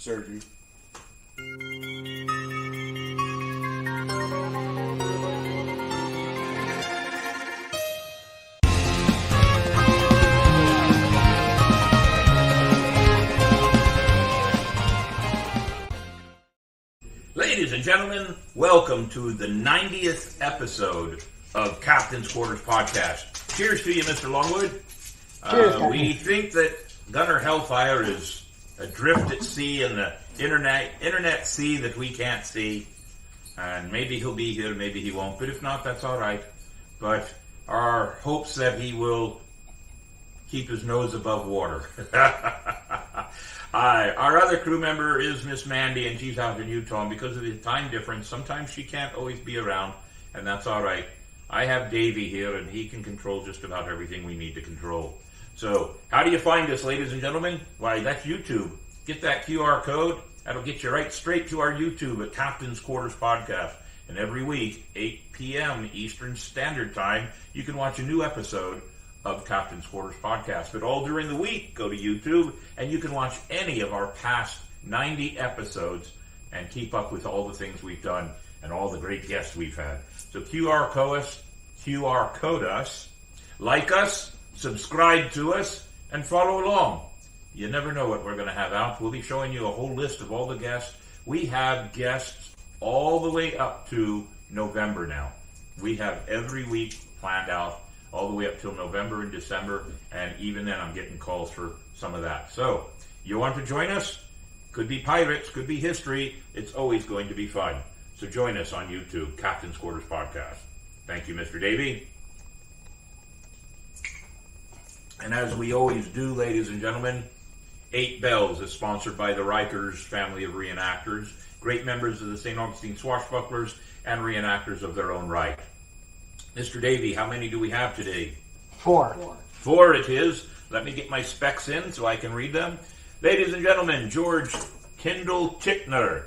surgery. Ladies and gentlemen, welcome to the 90th episode of Captain's Quarters Podcast. Cheers to you, Mr. Longwood. Cheers, we think that Gunner Hellfire is adrift at sea in the internet sea that we can't see. And maybe he'll be here, maybe he won't. But if not, that's all right. But our hopes that he will keep his nose above water. Our other crew member is Miss Mandy, and she's out in Utah. And because of the time difference, sometimes she can't always be around, and that's all right. I have Davey here, and he can control just about everything we need to control. So, how do you find us, ladies and gentlemen? Why, that's YouTube. Get that QR code. That'll get you right straight to our YouTube at Captain's Quarters Podcast. And every week, 8 p.m. Eastern Standard Time, you can watch a new episode of Captain's Quarters Podcast. But all during the week, go to YouTube, and you can watch any of our past 90 episodes and keep up with all the things we've done and all the great guests we've had. So QR code us, like us, subscribe to us, and follow along. You never know what we're going to have out. We'll be showing you a whole list of all the guests. We have guests all the way up to November now. We have every week planned out all the way up till November and December, and even then I'm getting calls for some of that. So, you want to join us? Could be pirates, could be history. It's always going to be fun. So join us on YouTube, Captain's Quarters Podcast. Thank you, Mr. Davey. And as we always do, ladies and gentlemen, 8 Bells is sponsored by the Rikers family of reenactors, great members of the St. Augustine Swashbucklers and reenactors of their own right. Mr. Davey, how many do we have today? 4. 4 it is. Let me get my specs in so I can read them. Ladies and gentlemen, George Tyndall Tickner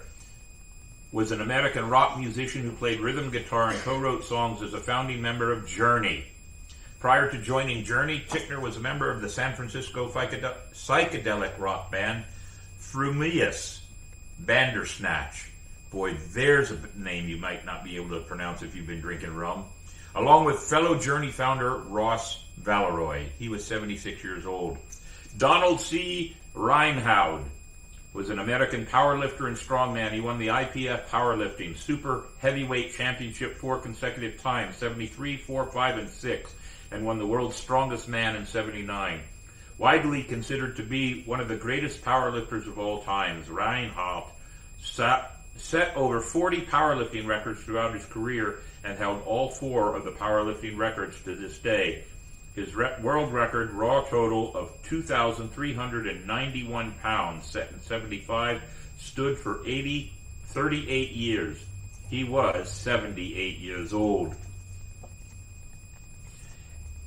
was an American rock musician who played rhythm guitar and co-wrote songs as a founding member of Journey. Prior to joining Journey, Tickner was a member of the San Francisco psychedelic rock band Frumius Bandersnatch. Boy, there's a name you might not be able to pronounce if you've been drinking rum. Along with fellow Journey founder Ross Valeroy. He was 76 years old. Donald C. Reinhaud was an American powerlifter and strongman. He won the IPF Powerlifting Super Heavyweight Championship 4 consecutive times, 73, 4, 5, and 6, and won the World's Strongest Man in 79. Widely considered to be one of the greatest powerlifters of all times, Reinhaud set over 40 powerlifting records throughout his career and held all 4 of the powerlifting records to this day. His world record, raw total of 2,391 pounds, set in 75, stood for 38 years. He was 78 years old.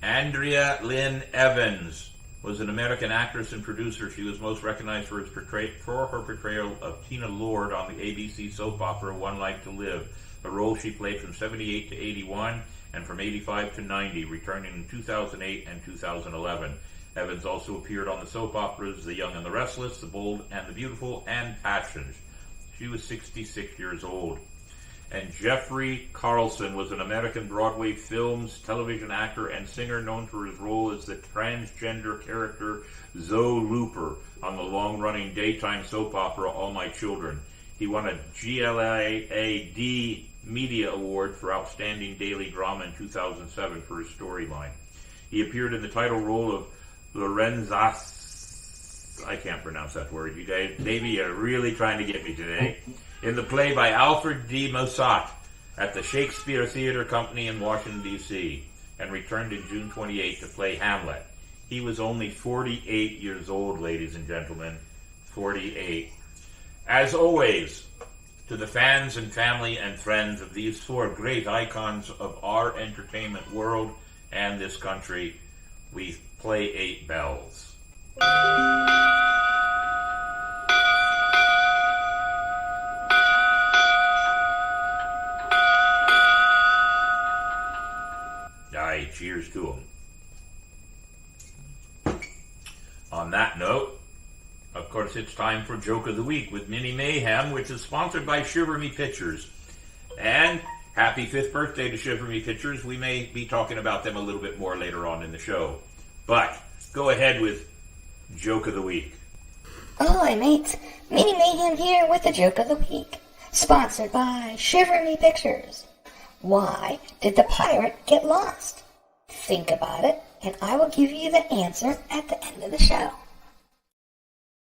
Andrea Lynn Evans was an American actress and producer. She was most recognized for her portrayal of Tina Lord on the ABC soap opera One Life to Live, a role she played from 78 to 81 and from 85 to 90, returning in 2008 and 2011. Evans also appeared on the soap operas The Young and the Restless, The Bold and the Beautiful, and Passions. She was 66 years old. And Jeffrey Carlson was an American Broadway films, television actor, and singer known for his role as the transgender character Zoe Looper on the long-running daytime soap opera All My Children. He won a GLAAD Media Award for Outstanding Daily Drama in 2007 for his storyline. He appeared in the title role of Lorenzas, I can't pronounce that word, you guys. Davey, you're really trying to get me today. In the play by Alfred D. Mossat at the Shakespeare Theatre Company in Washington, D.C., and returned in June 28 to play Hamlet. He was only 48 years old, ladies and gentlemen. 48. As always, to the fans and family and friends of these 4 great icons of our entertainment world and this country, we play 8 Bells. Aye, cheers to them. On that note, of course, course, it's time for Joke of the Week with Mini Mayhem, which is sponsored by Shiver Me Pictures. And happy 5th birthday to Shiver Me Pictures. We may be talking about them a little bit more later on in the show. But go ahead with Joke of the Week. Ahoy, mates. Mini Mayhem here with the Joke of the Week. Sponsored by Shiver Me Pictures. Why did the pirate get lost? Think about it, and I will give you the answer at the end of the show.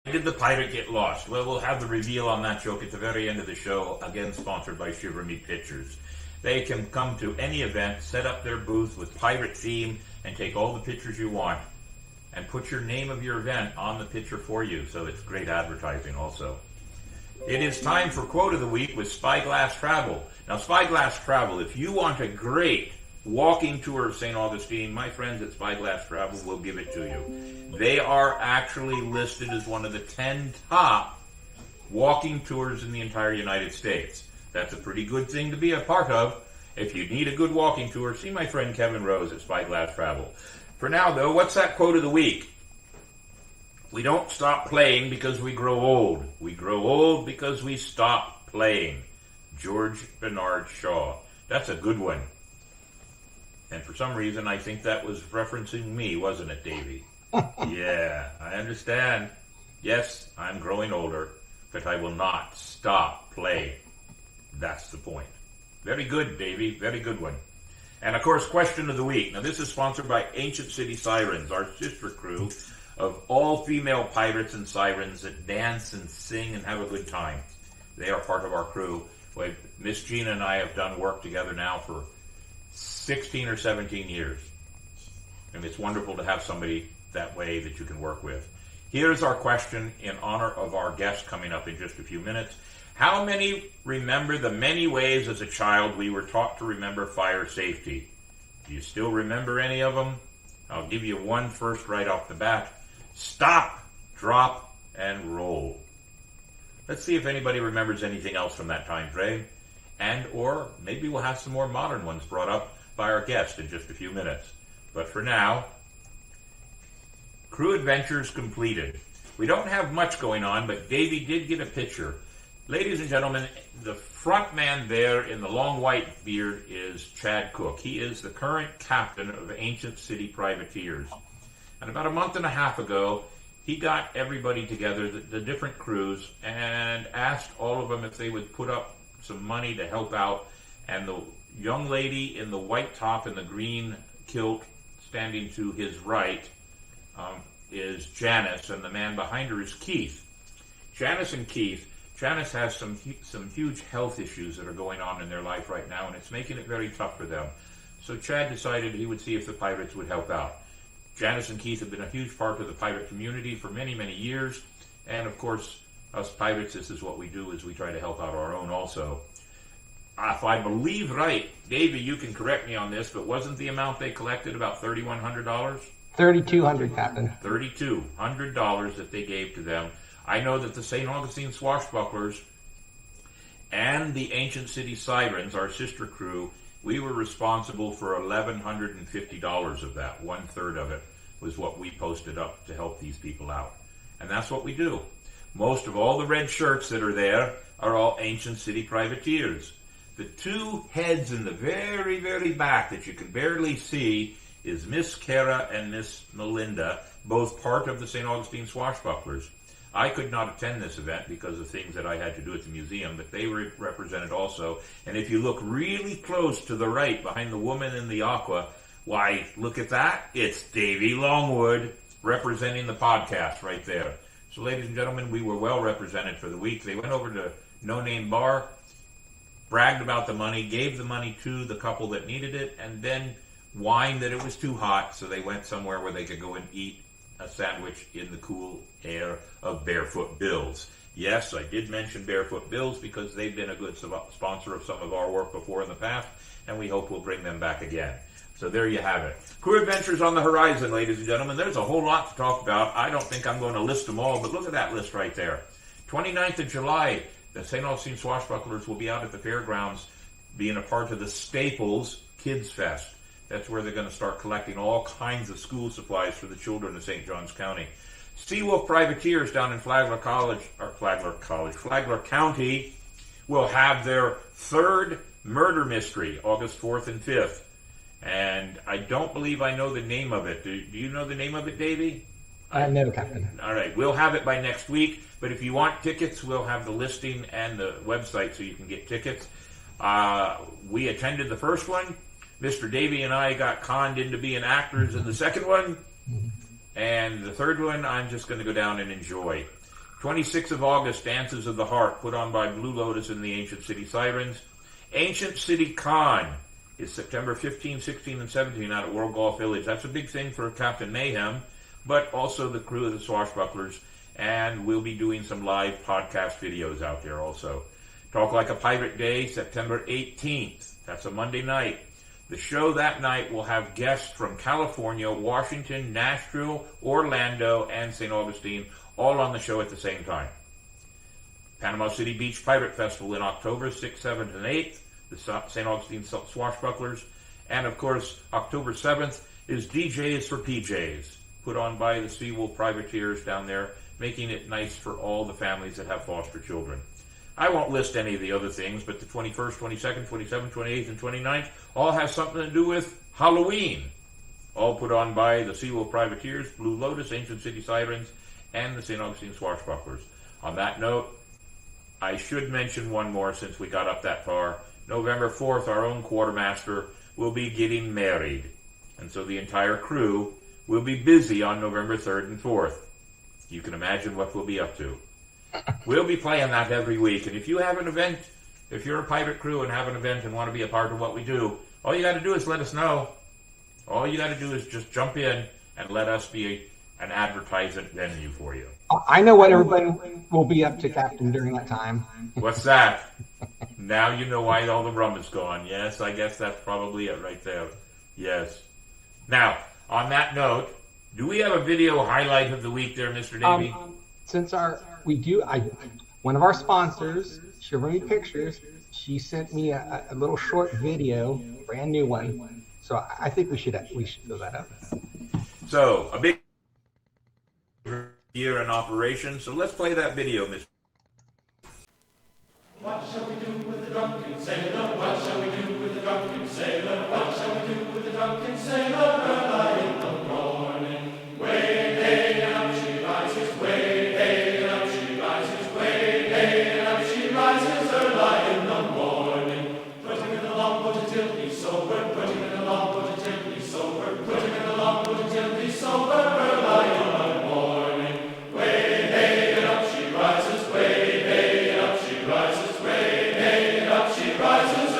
Did the pirate get lost? Well, we'll have the reveal on that joke at the very end of the show, again sponsored by Shiver Me Pictures. They can come to any event, set up their booth with pirate theme, and take all the pictures you want, and put your name of your event on the picture for you, so it's great advertising also. It is time for Quote of the Week with Spyglass Travel. Now, Spyglass Travel, if you want a great walking tour of St. Augustine, my friends at Spyglass Travel will give it to you. They are actually listed as one of the 10 top walking tours in the entire United States. That's a pretty good thing to be a part of. If you need a good walking tour, see my friend Kevin Rose at Spyglass Travel. For now, though, what's that quote of the week? We don't stop playing because we grow old. We grow old because we stop playing. George Bernard Shaw. That's a good one. And for some reason, I think that was referencing me, wasn't it, Davey? Yeah, I understand. Yes, I'm growing older, but I will not stop playing. That's the point. Very good, Davey. Very good one. And, of course, question of the week. Now, this is sponsored by Ancient City Sirens, our sister crew of all-female pirates and sirens that dance and sing and have a good time. They are part of our crew. Well, Miss Gina and I have done work together now for 16 or 17 years. And it's wonderful to have somebody that way that you can work with. Here's our question in honor of our guest coming up in just a few minutes. How many remember the many ways as a child we were taught to remember fire safety? Do you still remember any of them? I'll give you one first right off the bat. Stop, drop, and roll. Let's see if anybody remembers anything else from that time frame. And or maybe we'll have some more modern ones brought up by our guest in just a few minutes. But for now, crew adventures completed. We don't have much going on, but Davey did get a picture. Ladies and gentlemen, the front man there in the long white beard is Chad Cook. He is the current captain of Ancient City Privateers. And about a month and a half ago, he got everybody together, the different crews, and asked all of them if they would put up some money to help out. And the young lady in the white top and the green kilt standing to his right is Janice, and the man behind her is Keith. Janice and Keith. Janice has some huge health issues that are going on in their life right now, and it's making it very tough for them. So Chad decided he would see if the pirates would help out. Janice and Keith have been a huge part of the pirate community for many, many years. And, of course, us pirates, this is what we do, is we try to help out our own also. If I believe right, Davey, you can correct me on this, but wasn't the amount they collected about $3,100? $3,200, Captain. $3,200 that they gave to them. I know that the St. Augustine Swashbucklers and the Ancient City Sirens, our sister crew, we were responsible for $1,150 of that. 1/3 of it was what we posted up to help these people out. And that's what we do. Most of all the red shirts that are there are all Ancient City Privateers. The two heads in the very, very back that you can barely see is Miss Kara and Miss Melinda, both part of the St. Augustine Swashbucklers. I could not attend this event because of things that I had to do at the museum, but they were represented also. And if you look really close to the right, behind the woman in the aqua, why, look at that. It's Davey Longwood representing the podcast right there. So, ladies and gentlemen, we were well represented for the week. They went over to No Name Bar, bragged about the money, gave the money to the couple that needed it, and then whined that it was too hot, so they went somewhere where they could go and eat a sandwich in the cool air of Barefoot Bill's. Yes, I did mention Barefoot Bill's because they've been a good sponsor of some of our work before in the past, and we hope we'll bring them back again. So there you have it. Crew adventures on the horizon, ladies and gentlemen. There's a whole lot to talk about. I don't think I'm going to list them all, but look at that list right there. 29th of July, the St. Augustine Swashbucklers will be out at the fairgrounds being a part of the Staples Kids Fest. That's where they're going to start collecting all kinds of school supplies for the children of St. Johns County. Seawolf Privateers down in Flagler County will have their third murder mystery, August 4th and 5th. And I don't believe I know the name of it. Do you know the name of it, Davey? No, Captain. All right, we'll have it by next week. But if you want tickets, we'll have the listing and the website so you can get tickets. We attended the first one. Mr. Davey and I got conned into being actors in the second one. And the third one, I'm just going to go down and enjoy. 26th of August, Dances of the Heart, put on by Blue Lotus and the Ancient City Sirens. Ancient City Con is September 15, 16, and 17 out at World Golf Village. That's a big thing for Captain Mayhem, but also the crew of the Swashbucklers. And we'll be doing some live podcast videos out there also. Talk Like a Pirate Day, September 18th. That's a Monday night. The show that night will have guests from California, Washington, Nashville, Orlando, and St. Augustine, all on the show at the same time. Panama City Beach Pirate Festival in October 6th, 7th, and 8th, the St. Augustine Swashbucklers. And, of course, October 7th is DJs for PJs, put on by the Seawolf Privateers down there, making it nice for all the families that have foster children. I won't list any of the other things, but the 21st, 22nd, 27th, 28th, and 29th all have something to do with Halloween. All put on by the Seawolf Privateers, Blue Lotus, Ancient City Sirens, and the St. Augustine Swashbucklers. On that note, I should mention one more since we got up that far. November 4th, our own quartermaster will be getting married. And so the entire crew will be busy on November 3rd and 4th. You can imagine what we'll be up to. We'll be playing that every week. And if you have an event, if you're a pirate crew and have an event and want to be a part of what we do, all you got to do is let us know. All you got to do is just jump in and let us be an advertisement venue for you. I know what everybody will be up to, Captain, during that time. What's that? Now you know why all the rum is gone. Yes, I guess that's probably it right there. Yes. Now, on that note, do we have a video highlight of the week there, Mr. Davey? Since one of our sponsors, Shivery Pictures, she sent me a little short video, brand new one. So I think we should throw that up. So a big year in operation. So let's play that video, Mr. What shall we do with the drunken sailor? What shall we do with the drunken sailor? What shall we do with the drunken sailor? Early in the morning, way hey and up she rises, way hey and up she rises, way hey and up she rises. Early in the morning, put him in the longboat until he's sober. Put him in the longboat until he's sober. Put him in the longboat until he's sober. Early in the morning, way hey and up she rises, way hey and up she rises. Way, hey, and up she rises.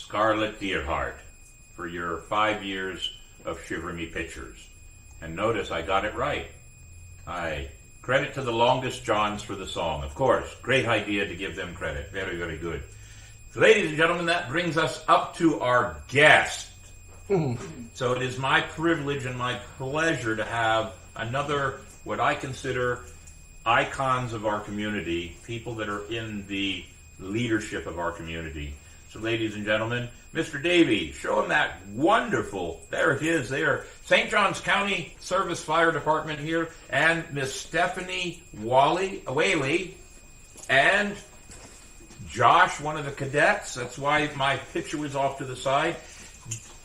Scarlett Deerheart for your 5 years of Shiver Me Pictures. And notice I got it right. I credit to the Longest Johns for the song. Of course, great idea to give them credit. Very, very good. So, ladies and gentlemen, that brings us up to our guest. So it is my privilege and my pleasure to have another, what I consider icons of our community, people that are in the leadership of our community. So, ladies and gentlemen, Mr. Davey, show him that wonderful, there it is there, St. Johns County Service Fire Department here, and Miss Stephanie Whaley, and Josh, one of the cadets. That's why my picture was off to the side.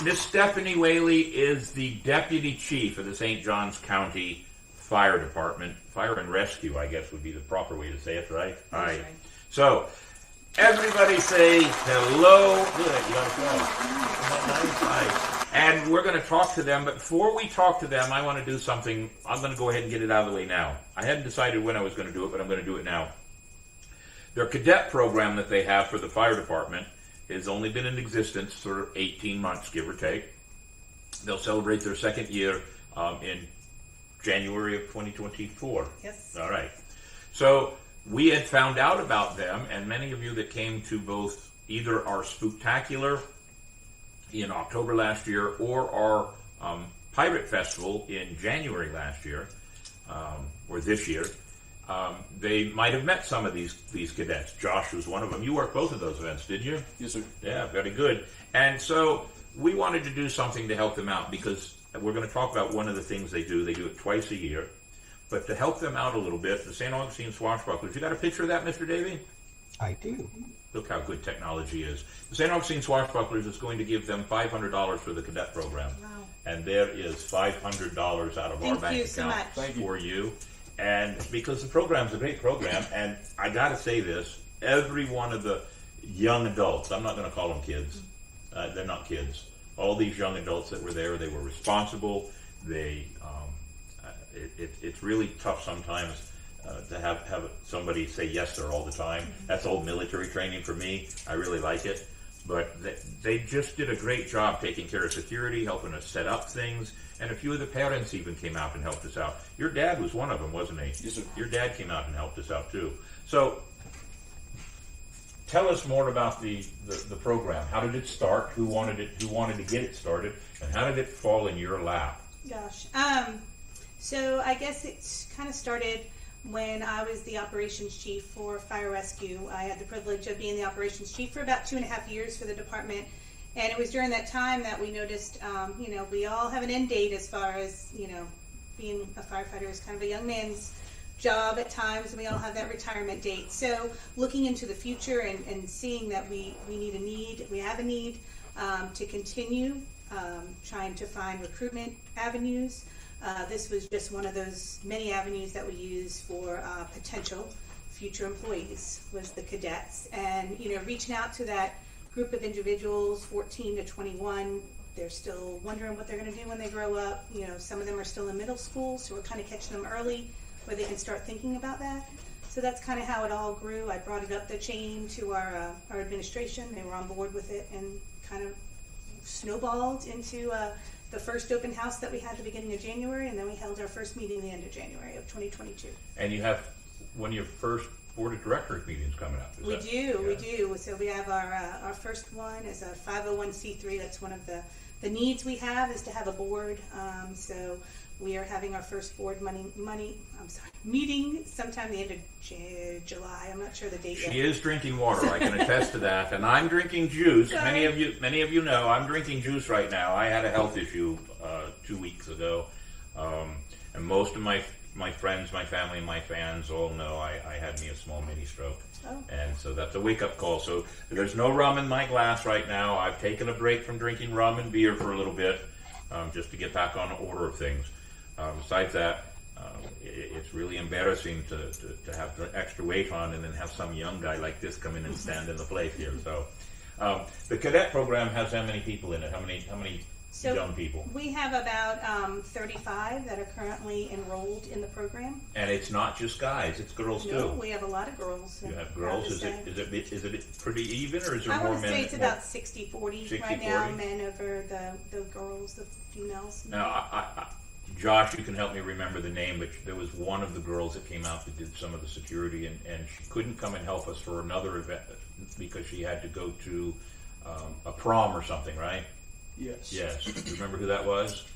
Miss Stephanie Whaley is the Deputy Chief of the St. Johns County Fire Department. Fire and Rescue, I guess, would be the proper way to say it, right? All right. So, everybody say hello. Good, you got to go. Nice. And we're going to talk to them, but before we talk to them, I want to do something. I'm going to go ahead and get it out of the way now. I hadn't decided when I was going to do it, but I'm going to do it now. Their cadet program that they have for the fire department has only been in existence for 18 months, give or take. They'll celebrate their second year in January of 2024. Yes. All right. So we had found out about them, and many of you that came to both either our Spooktacular in October last year or our Pirate Festival in January last year, or this year, they might have met some of these cadets. Josh was one of them. You worked both of those events, did you? Yes, sir. Yeah, very good. And so we wanted to do something to help them out because we're going to talk about one of the things they do. They do it twice a year. But to help them out a little bit, the St. Augustine Swashbucklers, you got a picture of that, Mr. Davey? I do. Look how good technology is. The St. Augustine Swashbucklers is going to give them $500 for the cadet program. Wow. And there is $500 out of our bank account for you. And because the program's a great program, and I got to say this, every one of the young adults, I'm not going to call them kids, they're not kids. All these young adults that were there, they were responsible. It's really tough sometimes to have somebody say yes sir all the time. That's old military training for me. I really like it. But they just did a great job taking care of security, helping us set up things, and a few of the parents even came out and helped us out. Your dad was one of them, wasn't he? Yes, sir. Your dad came out and helped us out too. So tell us more about the program. How did it start? Who wanted to get it started? And how did it fall in your lap? Gosh. So I guess it kind of started when I was the operations chief for fire rescue. I had the privilege of being the operations chief for about 2.5 years for the department. And it was during that time that we noticed, we all have an end date as far as, being a firefighter is kind of a young man's job at times, and we all have that retirement date. So looking into the future and seeing that we have a need to continue trying to find recruitment avenues. This was just one of those many avenues that we use for potential future employees, was the cadets. And, reaching out to that group of individuals, 14 to 21, they're still wondering what they're going to do when they grow up. Some of them are still in middle school, so we're kind of catching them early where they can start thinking about that. So that's kind of how it all grew. I brought it up the chain to our administration. They were on board with it and kind of snowballed into the first open house that we had at the beginning of January, and then we held our first meeting the end of January of 2022. And you have one of your first board of directors meetings coming up. We do. So we have our first one as a 501c3. That's one of the needs we have, is to have a board. So we are having our first board meeting sometime the end of July. I'm not sure the date yet. She is drinking water. I can attest to that. And I'm drinking juice. Many of you know I'm drinking juice right now. I had a health issue 2 weeks ago, and most of my friends, my family, and my fans all know I had me a small mini stroke. Oh. And so that's a wake-up call. So there's no rum in my glass right now. I've taken a break from drinking rum and beer for a little bit, just to get back on order of things. Besides that, it's really embarrassing to have the extra weight on and then have some young guy like this come in and stand in the place here. So the cadet program has how many people in it? How many So young people? we have about 35 that are currently enrolled in the program. And it's not just guys; it's girls No, too. we have a lot of girls. You have girls. Is it pretty even, or is there I more want to men? say it's about 60-40 right now, 60-40? men over the girls, the females. Now, Josh, you can help me remember the name, but there was one of the girls that came out that did some of the security, and she couldn't come and help us for another event because she had to go to a prom or something, right? Yes. Yes. Do you remember who that was?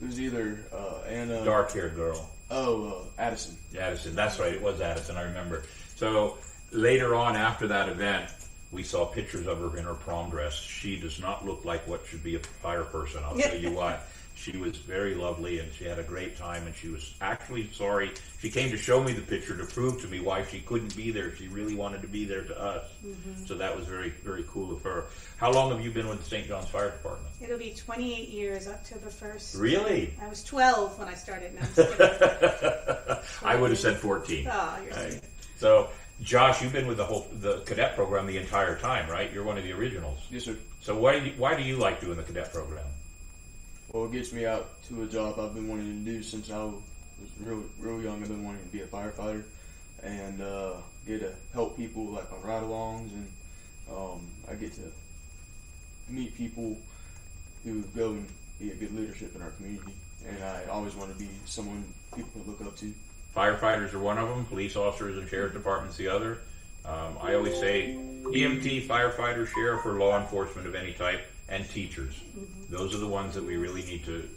It was either Anna. Dark-haired girl. Oh, Addison. Addison, that's right, it was Addison, I remember. So later on after that event, we saw pictures of her in her prom dress. She does not look like what should be a fire person, I'll tell you what. She was very lovely and she had a great time, and she was actually sorry. She came to show me the picture to prove to me why she couldn't be there. She really wanted to be there to us. Mm-hmm. So that was very, very cool of her. How long have you been with the St. John's Fire Department? It'll be 28 years, October 1st. Really? I was 12 when I started. No, I'm just kidding. I would have said 14. Oh, you're sweet. So, Josh, you've been with the cadet program the entire time, right? You're one of the originals. Yes, sir. So why do you like doing the cadet program? Well, it gets me out to a job I've been wanting to do since I was real young. I've been wanting to be a firefighter and get to help people like on ride-alongs, and I get to meet people who go and be a good leadership in our community. And I always want to be someone people can look up to. Firefighters are one of them. Police officers and sheriff departments the other. I always say EMT, firefighter, sheriff, or law enforcement of any type, and teachers. Mm-hmm. Those are the ones that we really need to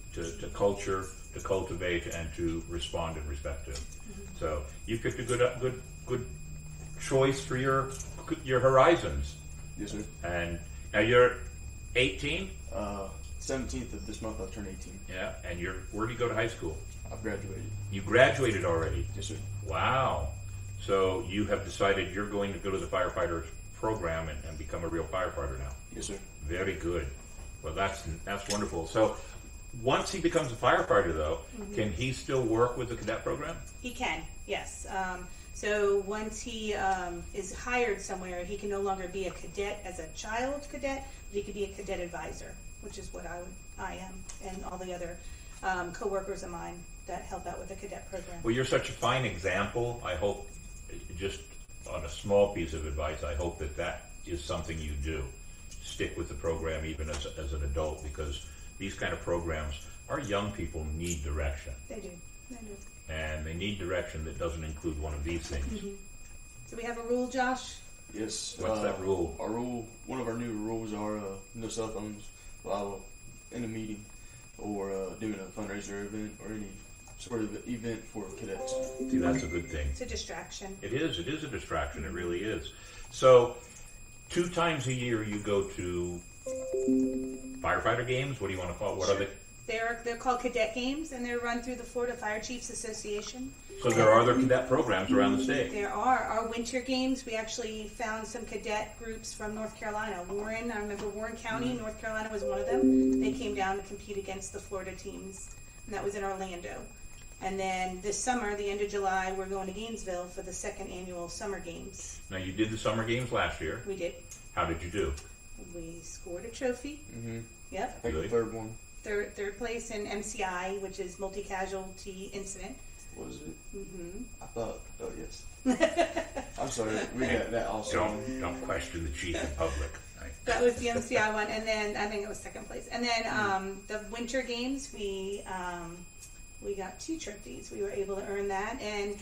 culture, to cultivate, and to respond and respect to. Mm-hmm. So you picked a good choice for your horizons. Yes, sir. And now you're 18? 17th of this month I'll turn 18. Yeah, and where do you go to high school? I've graduated. You graduated already? Yes, sir. Wow. So you have decided you're going to go to the firefighter program and become a real firefighter now? Yes, sir. Very good. Well, that's wonderful. So once he becomes a firefighter, though, mm-hmm. can he still work with the cadet program? He can, yes. So once he is hired somewhere, he can no longer be a cadet as a child cadet, but he could be a cadet advisor, which is what I am, and all the other co-workers of mine that help out with the cadet program. Well, you're such a fine example. I hope, just on a small piece of advice, I hope that is something you do. Stick with the program even as an adult, because these kind of programs, our young people need direction. They do. And they need direction that doesn't include one of these things. Mm-hmm. Do we have a rule, Josh? Yes. What's that rule? One of our new rules are no cell phones while in a meeting or doing a fundraiser event or any sort of event for cadets. See, that's a good thing. It's a distraction. It is a distraction. It really is. So 2 times a year you go to firefighter games? What do you want to call it? What are they? They're called cadet games, and they're run through the Florida Fire Chiefs Association. So there are other cadet programs around the state? There are. Our winter games, we actually found some cadet groups from North Carolina. I remember Warren County, North Carolina was one of them. They came down to compete against the Florida teams, and that was in Orlando. And then this summer, the end of July, we're going to Gainesville for the 2nd annual Summer Games. Now, you did the summer games last year. We did. How did you do? We scored a trophy. Mm-hmm. Yep. I think the third one. Third place in MCI, which is multi-casualty incident. Was it? Mm-hmm. I thought, yes. I'm sorry, we got that also. Don't question the chief in public. That was the MCI one, and then I think it was 2nd place. And then the winter games, we got 2 trophies. We were able to earn that, and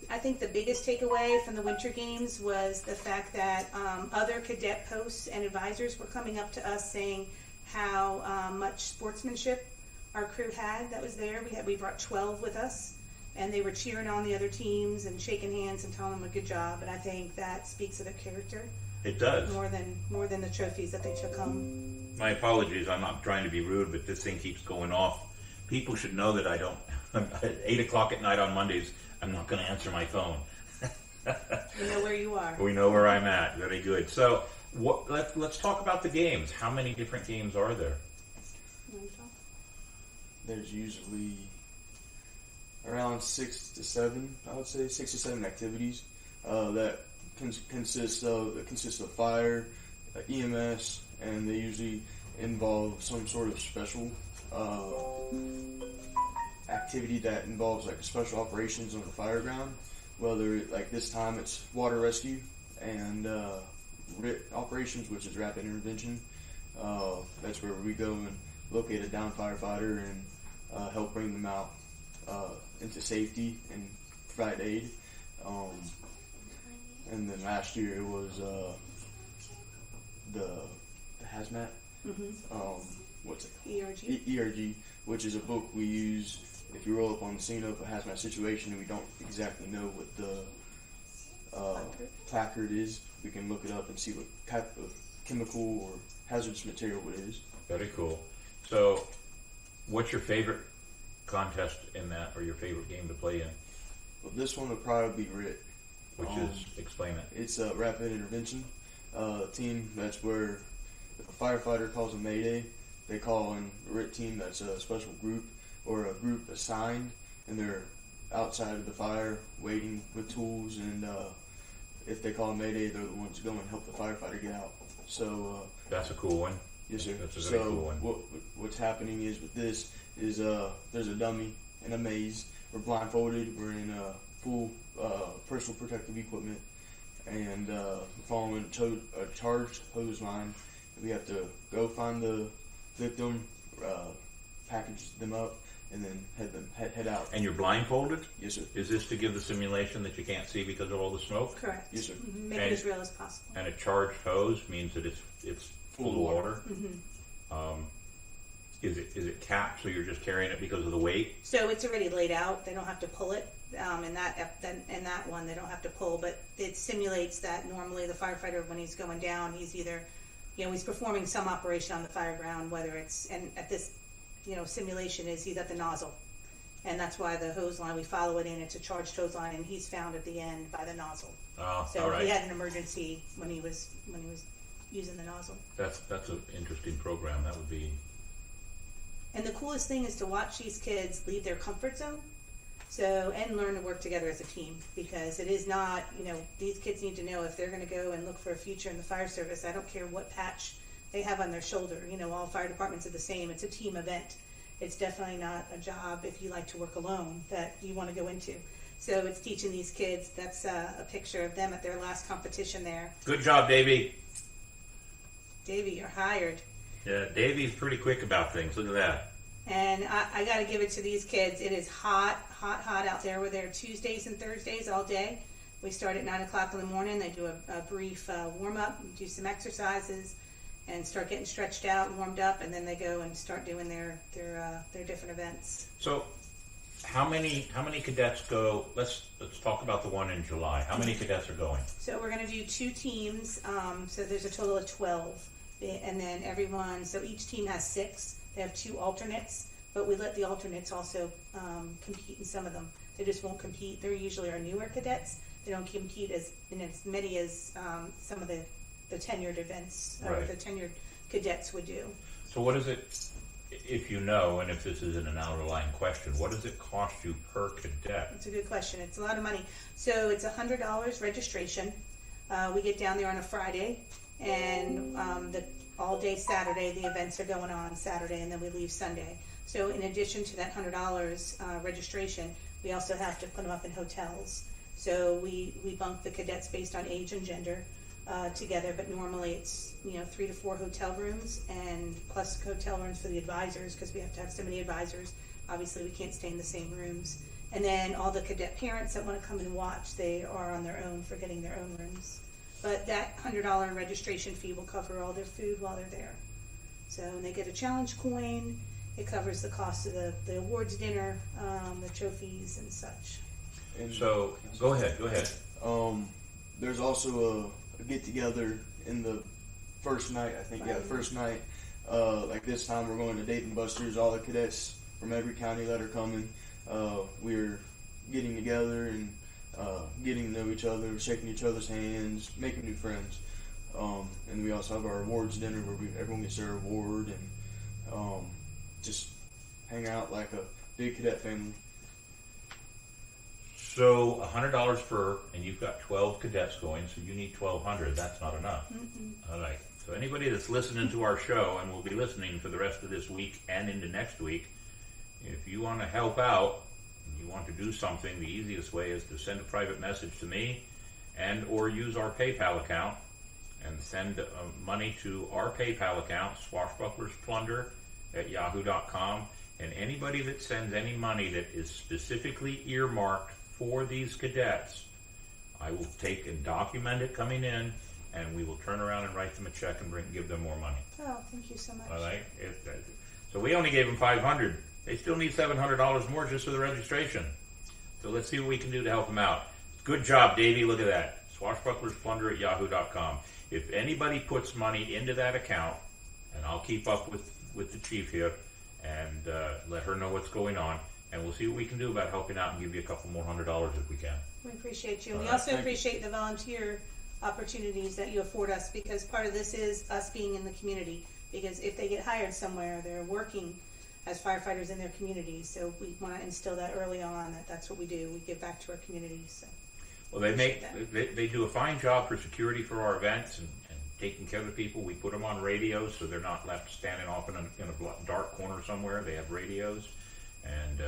I think the biggest takeaway from the winter games was the fact that other cadet posts and advisors were coming up to us saying how much sportsmanship our crew had that was there. We brought 12 with us, and they were cheering on the other teams and shaking hands and telling them a good job. And I think that speaks of their character. It does. More than the trophies that they took home. My apologies. I'm not trying to be rude, but this thing keeps going off. People should know that I don't. At 8 o'clock at night on Mondays, I'm not going to answer my phone. We know where you are. We know where I'm at. Very good. So let's talk about the games. How many different games are there? There's usually around 6 to 7. I would say 6 to 7 activities that consist of fire, EMS, and they usually involve some sort of special activity that involves like special operations on the fire ground. Whether like this time it's water rescue and RIT operations, which is rapid intervention. That's where we go and locate a downed firefighter and help bring them out into safety and provide aid. And then last year it was the hazmat. What's it called? ERG, which is a book we use if you roll up on the scene of a hazmat situation and we don't exactly know what the placard is. We can look it up and see what type of chemical or hazardous material it is. Very cool. So, what's your favorite contest in that, or your favorite game to play in? Well, this one would probably be RIT. Which is, explain it. It's a rapid intervention team. That's where if a firefighter calls a mayday, they call in a RIT team that's a special group or a group assigned, and they're outside of the fire waiting with tools, and if they call a mayday, they're the ones going to help the firefighter get out. So that's a cool one. Yes, sir. That's a very cool one. What's happening is with this is there's a dummy in a maze. We're blindfolded. We're in full personal protective equipment, and following a charged hose line. We have to go find the victim, package them up, and then head out. And you're blindfolded? Yes, sir. Is this to give the simulation that you can't see because of all the smoke? Correct. Yes, sir. Make it as real as possible. And a charged hose means that it's full of water. Is it capped, so you're just carrying it because of the weight? So it's already laid out. They don't have to pull it. In that one, they don't have to pull, but it simulates that normally the firefighter, when he's going down, he's either, he's performing some operation on the fire ground, whether it's, and at this, simulation is he's at the nozzle. And that's why the hose line, we follow it in, it's a charged hose line, and he's found at the end by the nozzle. Oh, so all right. he had an emergency when he was using the nozzle. That's an interesting program. That would be. And the coolest thing is to watch these kids leave their comfort zone, and learn to work together as a team, because it is not, these kids need to know if they're going to go and look for a future in the fire service. I don't care what patch they have on their shoulder. All fire departments are the same. It's a team event. It's definitely not a job, if you like to work alone, that you want to go into. So it's teaching these kids. That's a picture of them at their last competition there. Good job, Davey. Davey, you're hired. Yeah, Davey's pretty quick about things. Look at that. And I got to give it to these kids. It is hot out there. We're there Tuesdays and Thursdays all day. We start at 9 o'clock in the morning. They do a brief warm-up, do some exercises, and start getting stretched out and warmed up, and then they go and start doing their different events. So how many cadets go? Let's talk about the one in July. How many cadets are going? So we're going to do 2 teams. So there's a total of 12. And then so each team has 6. They have 2 alternates, but we let the alternates also compete in some of them. They just won't compete. They're usually our newer cadets. They don't compete in as many as some of the tenured events, or the tenured cadets would do. So what is it, if you know, and if this isn't an out-of-line question, what does it cost you per cadet? It's a good question. It's a lot of money. So it's $100 registration. We get down there on a Friday, and all day Saturday, the events are going on Saturday, and then we leave Sunday. So in addition to that $100 registration, we also have to put them up in hotels. So we bunk the cadets based on age and gender together, but normally it's 3 to 4 hotel rooms, and plus hotel rooms for the advisors, because we have to have so many advisors. Obviously, we can't stay in the same rooms. And then all the cadet parents that want to come and watch, they are on their own for getting their own rooms. But that $100 registration fee will cover all their food while they're there. So when they get a challenge coin, it covers the cost of the awards dinner, the trophies and such. And so go ahead. There's also a get together in the first night. I think the first night. Like this time, we're going to Dave & Buster's. All the cadets from every county that are coming. We're getting together and getting to know each other, shaking each other's hands, making new friends. And we also have our awards dinner where everyone gets their award and just hang out like a big cadet family. So $100 per, and you've got 12 cadets going, so you need 1,200. That's not enough. Mm-mm. All right. So anybody that's listening to our show and will be listening for the rest of this week and into next week, if you want to help out and you want to do something, the easiest way is to send a private message to me and or use our PayPal account and send money to our PayPal account, swashbucklersplunder@yahoo.com. And anybody that sends any money that is specifically earmarked for these cadets, I will take and document it coming in, and we will turn around and write them a check and give them more money. Oh, thank you so much. All right. So we only gave them $500. They still need $700 more just for the registration. So let's see what we can do to help them out. Good job, Davey. Look at that. Swashbucklersplunder@yahoo.com. If anybody puts money into that account, and I'll keep up with the chief here and let her know what's going on, and we'll see what we can do about helping out and give you a couple more $100 if we can. We appreciate you. We also appreciate the volunteer opportunities that you afford us, because part of this is us being in the community. Because if they get hired somewhere, they're working as firefighters in their community. So we want to instill that early on, that's what we do. We give back to our community. So. Well, they do a fine job for security for our events and taking care of the people. We put them on radios so they're not left standing off in a dark corner somewhere. They have radios, and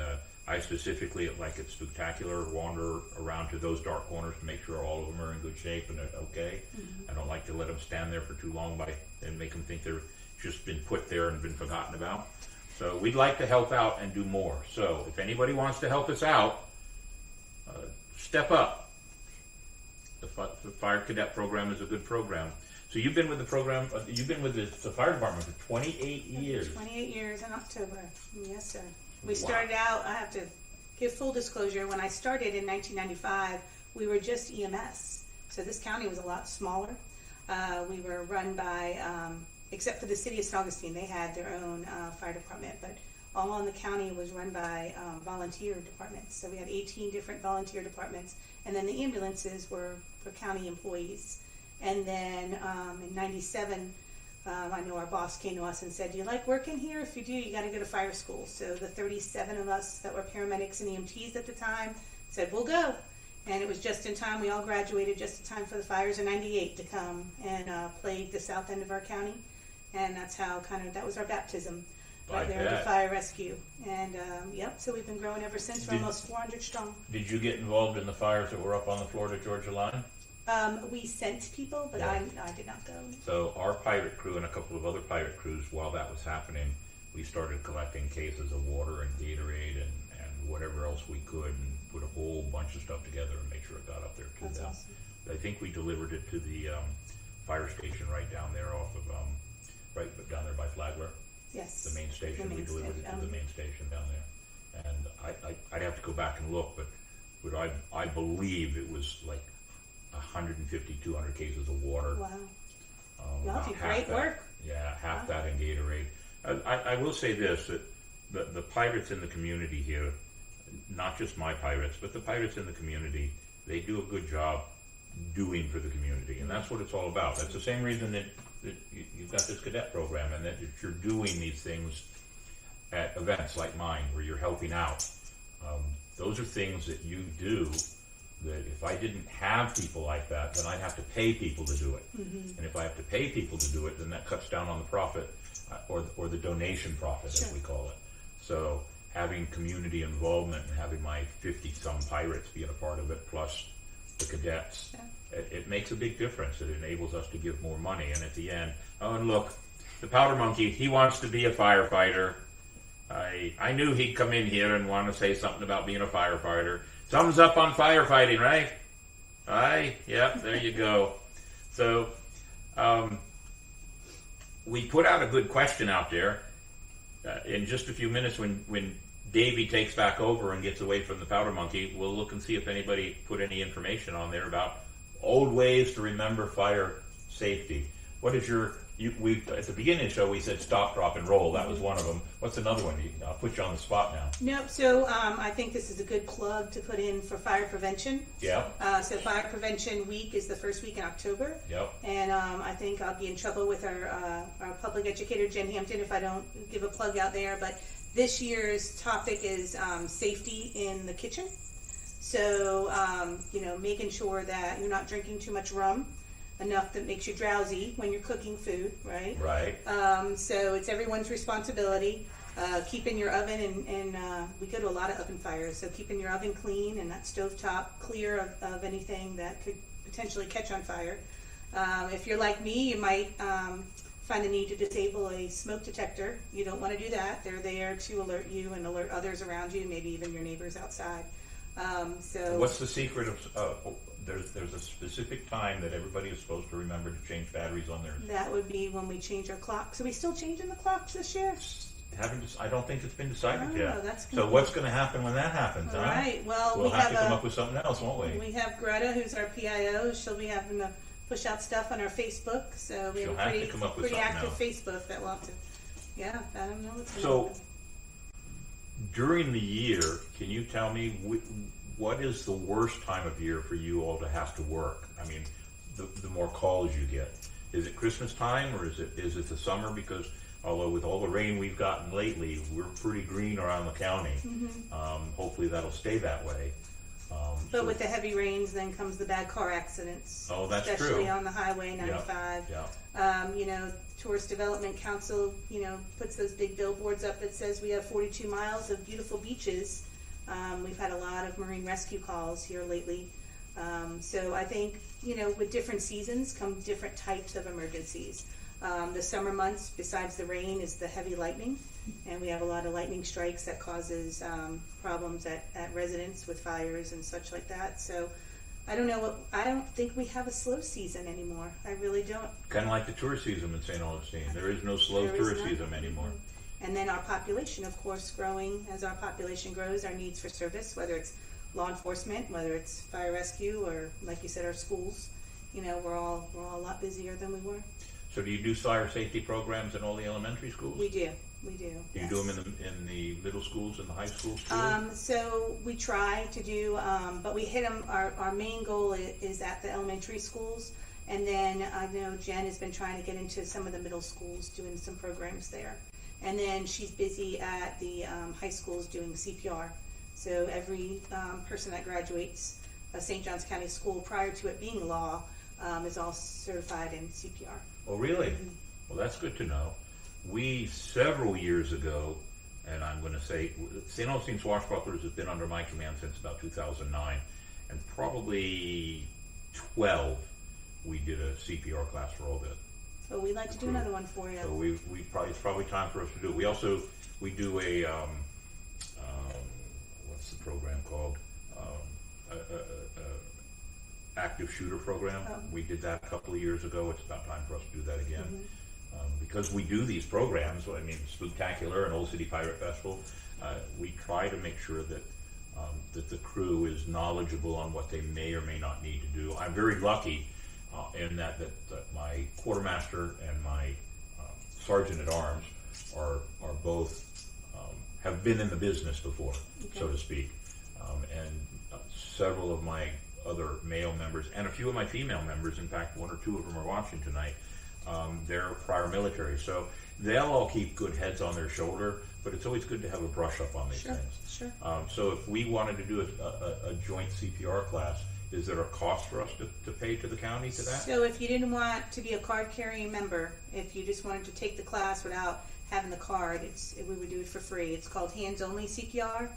I specifically, like it's spectacular, wander around to those dark corners to make sure all of them are in good shape and they're okay. Mm-hmm. I don't like to let them stand there for too long and make them think they're just been put there and been forgotten about. So we'd like to help out and do more. So if anybody wants to help us out, step up. The Fire Cadet program is a good program. So you've been with the program, you've been with the fire department for 28 years. 28 years in October. Yes, sir. We started out, I have to give full disclosure, when I started in 1995, we were just EMS. So this county was a lot smaller. We were run by, except for the city of St. Augustine, they had their own fire department, but all in the county was run by volunteer departments. So we had 18 different volunteer departments, and then the ambulances were for county employees. And then in 97, I know our boss came to us and said, do you like working here? If you do, you got to go to fire school. So the 37 of us that were paramedics and EMTs at the time said, we'll go. And it was just in time. We all graduated just in time for the fires in 98 to come and plague the south end of our county. And that's how that was our baptism right there at the fire rescue. And so we've been growing ever since. We're almost 400 strong. Did you get involved in the fires that were up on the Florida-Georgia line? We sent people, but I did not go. So our pirate crew and a couple of other pirate crews, while that was happening, we started collecting cases of water and Gatorade and whatever else we could, and put a whole bunch of stuff together and make sure it got up there to That's them. Awesome. I think we delivered it to the fire station right down there off of, right down there by Flagler. Yes. The main station. We delivered it to the main station down there. And I'd have to go back and look, but I believe it was like 150, 200 cases of water. Wow. Y'all do great work. Yeah, half that in Gatorade. I will say this, that the pirates in the community here, not just my pirates, but the pirates in the community, they do a good job doing for the community. And that's what it's all about. That's the same reason that you've got this cadet program, and that you're doing these things at events like mine where you're helping out. Those are things that you do that if I didn't have people like that, then I'd have to pay people to do it. Mm-hmm. And if I have to pay people to do it, then that cuts down on the profit or the donation profit, as we call it. So having community involvement and having my 50-some pirates being a part of it, plus the cadets, it makes a big difference. It enables us to give more money. And at the end, and look, the powder monkey, he wants to be a firefighter. I knew he'd come in here and want to say something about being a firefighter. Thumbs up on firefighting, right? Aye, yep, there you go. So, we put out a good question out there. In just a few minutes, when Davey takes back over and gets away from the powder monkey, we'll look and see if anybody put any information on there about old ways to remember fire safety. What is we at the beginning of the show we said stop, drop, and roll. That was one of them. What's another one? I'll put you on the spot now. Nope. So I think this is a good plug to put in for fire prevention. Yeah. So Fire Prevention Week is the first week in October. Yep. And I think I'll be in trouble with our public educator, Jen Hampton, if I don't give a plug out there. But this year's topic is safety in the kitchen. So, making sure that you're not drinking too much rum. enough that makes you drowsy when you're cooking food, right? Right. So it's everyone's responsibility. Keeping your oven and we go to a lot of oven fires, so keeping your oven clean and that stovetop clear of anything that could potentially catch on fire. If you're like me, you might find the need to disable a smoke detector. You don't want to do that. They're there to alert you and alert others around you, maybe even your neighbors outside. So what's the secret of? There's a specific time that everybody is supposed to remember to change batteries on theirs. that would be when we change our clock. So we still changing the clocks this year? I don't think it's been decided yet. That's So what's going to happen when that happens? All huh? right. Well, We'll we have to come have up with something else, won't we? We have Greta, who's our PIO. She'll be having to push out stuff on our Facebook. So we She'll have a have to pretty, come up with pretty something active else. Facebook that we'll have to. Yeah, I don't know what's going So, to happen. during the year, can you tell me what is the worst time of year for you all to have to work? I mean, the more calls you get. Is it Christmas time or is it the summer? Because although with all the rain we've gotten lately, we're pretty green around the county. Hopefully that'll stay that way. But So- with the heavy rains, then comes the bad car accidents. Oh, that's especially true. on the Highway 95. Yeah. You know, Tourist Development Council, you know, puts those big billboards up that says we have 42 miles of beautiful beaches. We've had a lot of marine rescue calls here lately. So I think, you know, with different seasons come different types of emergencies. The summer months, besides the rain, is the heavy lightning. And we have a lot of lightning strikes that causes problems at residents with fires and such like that. So I don't think we have a slow season anymore. I really don't. Kind of like the tourist season in St. Augustine. There is no slow There is tourist not. season anymore. And then our population, of course, growing. As our population grows, our needs for service, whether it's law enforcement, whether it's fire rescue, or like you said, our schools, you know, we're all a lot busier than we were. So do you do fire safety programs in all the elementary schools? We do. Do you Yes. do them in the middle schools and the high schools too? So we try to do, but we hit them. Our main goal is at the elementary schools, and then I know Jen has been trying to get into some of the middle schools, doing some programs there, and then she's busy at the high schools doing CPR. So every person that graduates a St. Johns County school prior to it being law is all certified in CPR. Oh, really? Well, that's good to know. We, several years ago, and I'm going to say, St. Augustine Swashbucklers has been under my command since about 2009, and probably 12, we did a CPR class for all the. So we'd like to do another one for you. So it's probably time for us to do it. We do a, what's the program called? Active shooter program. Oh. We did that a couple of years ago. It's about time for us to do that again. Because we do these programs, I mean, Spooktacular and Old City Pirate Festival, we try to make sure that that the crew is knowledgeable on what they may or may not need to do. I'm very lucky in that my quartermaster and my sergeant at arms are both have been in the business before, so to speak, and several of my other male members and a few of my female members, in fact, one or two of them are watching tonight. They're prior military, so they'll all keep good heads on their shoulder, but it's always good to have a brush up on these things. Sure. So if we wanted to do a joint CPR class, is there a cost for us to pay to the county to that? So if you didn't want to be a card carrying member, if you just wanted to take the class without having the card, we would do it for free. It's called Hands Only CPR.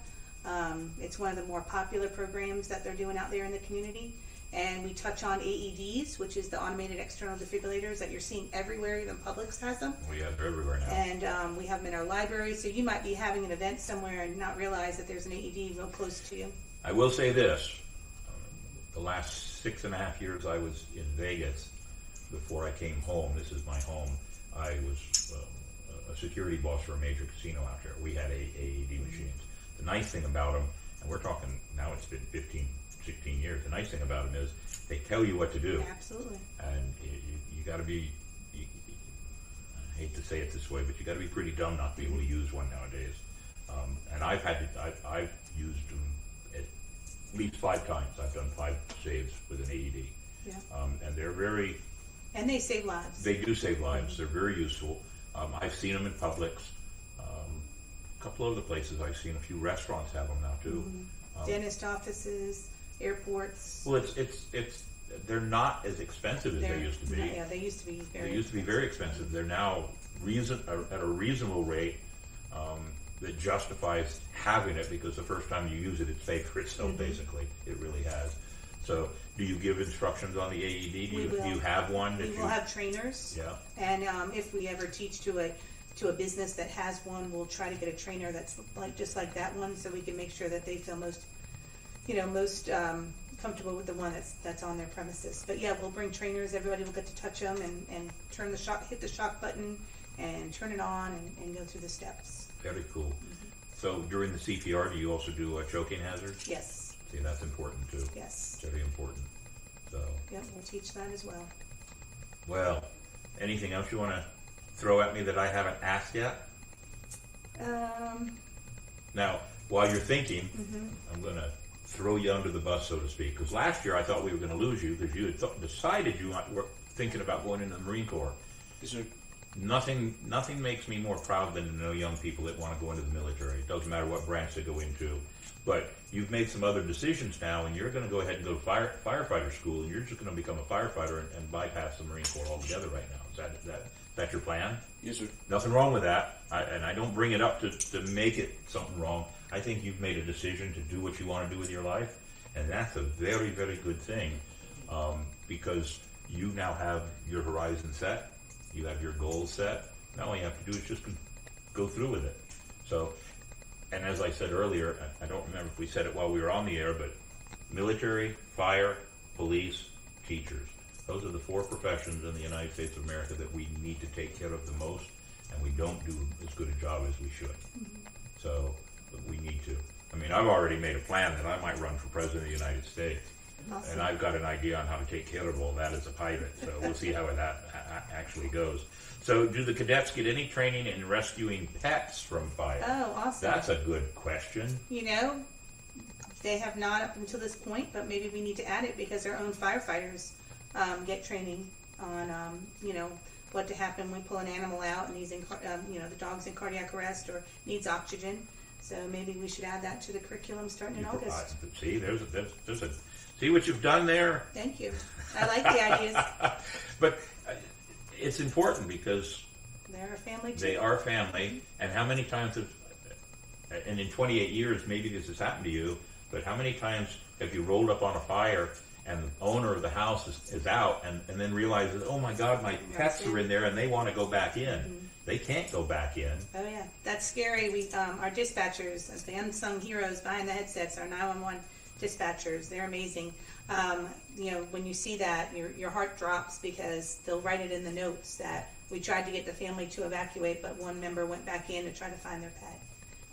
It's one of the more popular programs that they're doing out there in the community. And we touch on AEDs, which is the automated external defibrillators that you're seeing everywhere. Even Publix has them. They're everywhere now. And we have them in our library. So you might be having an event somewhere and not realize that there's an AED real close to you. I will say this. The last 6.5 years I was in Vegas before I came home. This is my home. I was a security boss for a major casino out there. We had AED machines. The nice thing about them, and we're talking now, it's been 15, 16 years. The nice thing about them is they tell you what to do. Absolutely. And you got to be, I hate to say it this way, but you got to be pretty dumb not to be able to use one nowadays. And I've used them at least 5 times. I've done 5 saves with an AED. Yeah. And they're very, And they save lives. they do save lives. They're very useful. I've seen them in Publix. A couple of other places I've seen. A few restaurants have them now too. Dentist offices, airports. Well, it's they're not as expensive as they used to be. Yeah, they used to be very. They used to be very expensive. They're now at a reasonable rate that justifies having it, because the first time you use it, it's paid for itself. Basically, it really has. So, do you give instructions on the AED? Do you have one? We will have trainers. Yeah. And if we ever teach to a business that has one, we'll try to get a trainer that's just like that one, so we can make sure that they feel most comfortable with the one that's on their premises. But yeah, we'll bring trainers. Everybody will get to touch them and hit the shock button and turn it on and go through the steps. Very cool. So during the CPR, do you also do choking hazards? Yes. See, that's important too. Yes. Very important. So. Yep, we'll teach that as well. Well, anything else you want to throw at me that I haven't asked yet? Now, while you're thinking, I'm going to throw you under the bus, so to speak, because last year I thought we were going to lose you because you had decided you were thinking about going into the Marine Corps. Yes, sir. Nothing makes me more proud than to know young people that want to go into the military. It doesn't matter what branch they go into. But you've made some other decisions now, and you're going to go ahead and go to firefighter school, and you're just going to become a firefighter and bypass the Marine Corps altogether right now. Is that your plan? Yes, sir. Nothing wrong with that. And I don't bring it up to make it something wrong. I think you've made a decision to do what you want to do with your life, and that's a very, very good thing, because you now have your horizon set. You have your goals set. Now all you have to do is just go through with it. So, and as I said earlier, I don't remember if we said it while we were on the air, but military, fire, police, teachers. Those are the four professions in the United States of America that we need to take care of the most, and we don't do as good a job as we should. So, we need to. I mean, I've already made a plan that I might run for President of the United States. Awesome. And I've got an idea on how to take care of all that as a pilot, so we'll see how that actually goes. So, do the cadets get any training in rescuing pets from fire? Oh, awesome. That's a good question. They have not up until this point, but maybe we need to add it because our own firefighters get training on, what to happen when we pull an animal out and he's in, the dog's in cardiac arrest or needs oxygen. So maybe we should add that to the curriculum starting in August. See, there's a see what you've done there? Thank you. I like the ideas. But it's important because they're a family too. They are family. And how many times and in 28 years, maybe this has happened to you, but how many times have you rolled up on a fire and the owner of the house is out and then realizes, oh my God, my pets are in there and they want to go back in. They can't go back in. Oh yeah, that's scary. We our dispatchers, the unsung heroes behind the headsets, are 911 dispatchers. They're amazing. When you see that, your heart drops because they'll write it in the notes that we tried to get the family to evacuate, but one member went back in to try to find their pet.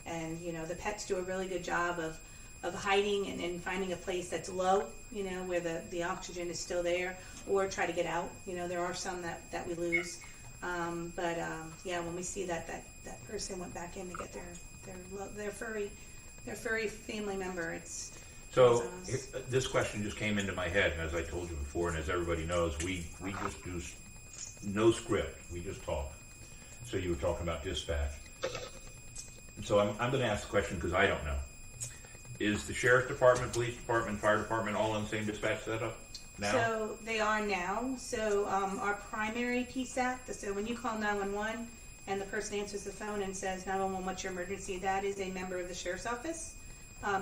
And the pets do a really good job of hiding and finding a place that's low, where the oxygen is still there, or try to get out. There are some that we lose. When we see that person went back in to get their furry family member, so this question just came into my head, and as I told you before, and as everybody knows, we just do no script. We just talk. So you were talking about dispatch. So I'm going to ask the question because I don't know. Is the sheriff's department, police department, fire department all in the same dispatch setup now? So they are now. So our primary PSAP, so when you call 911 and the person answers the phone and says, 911, what's your emergency? That is a member of the sheriff's office,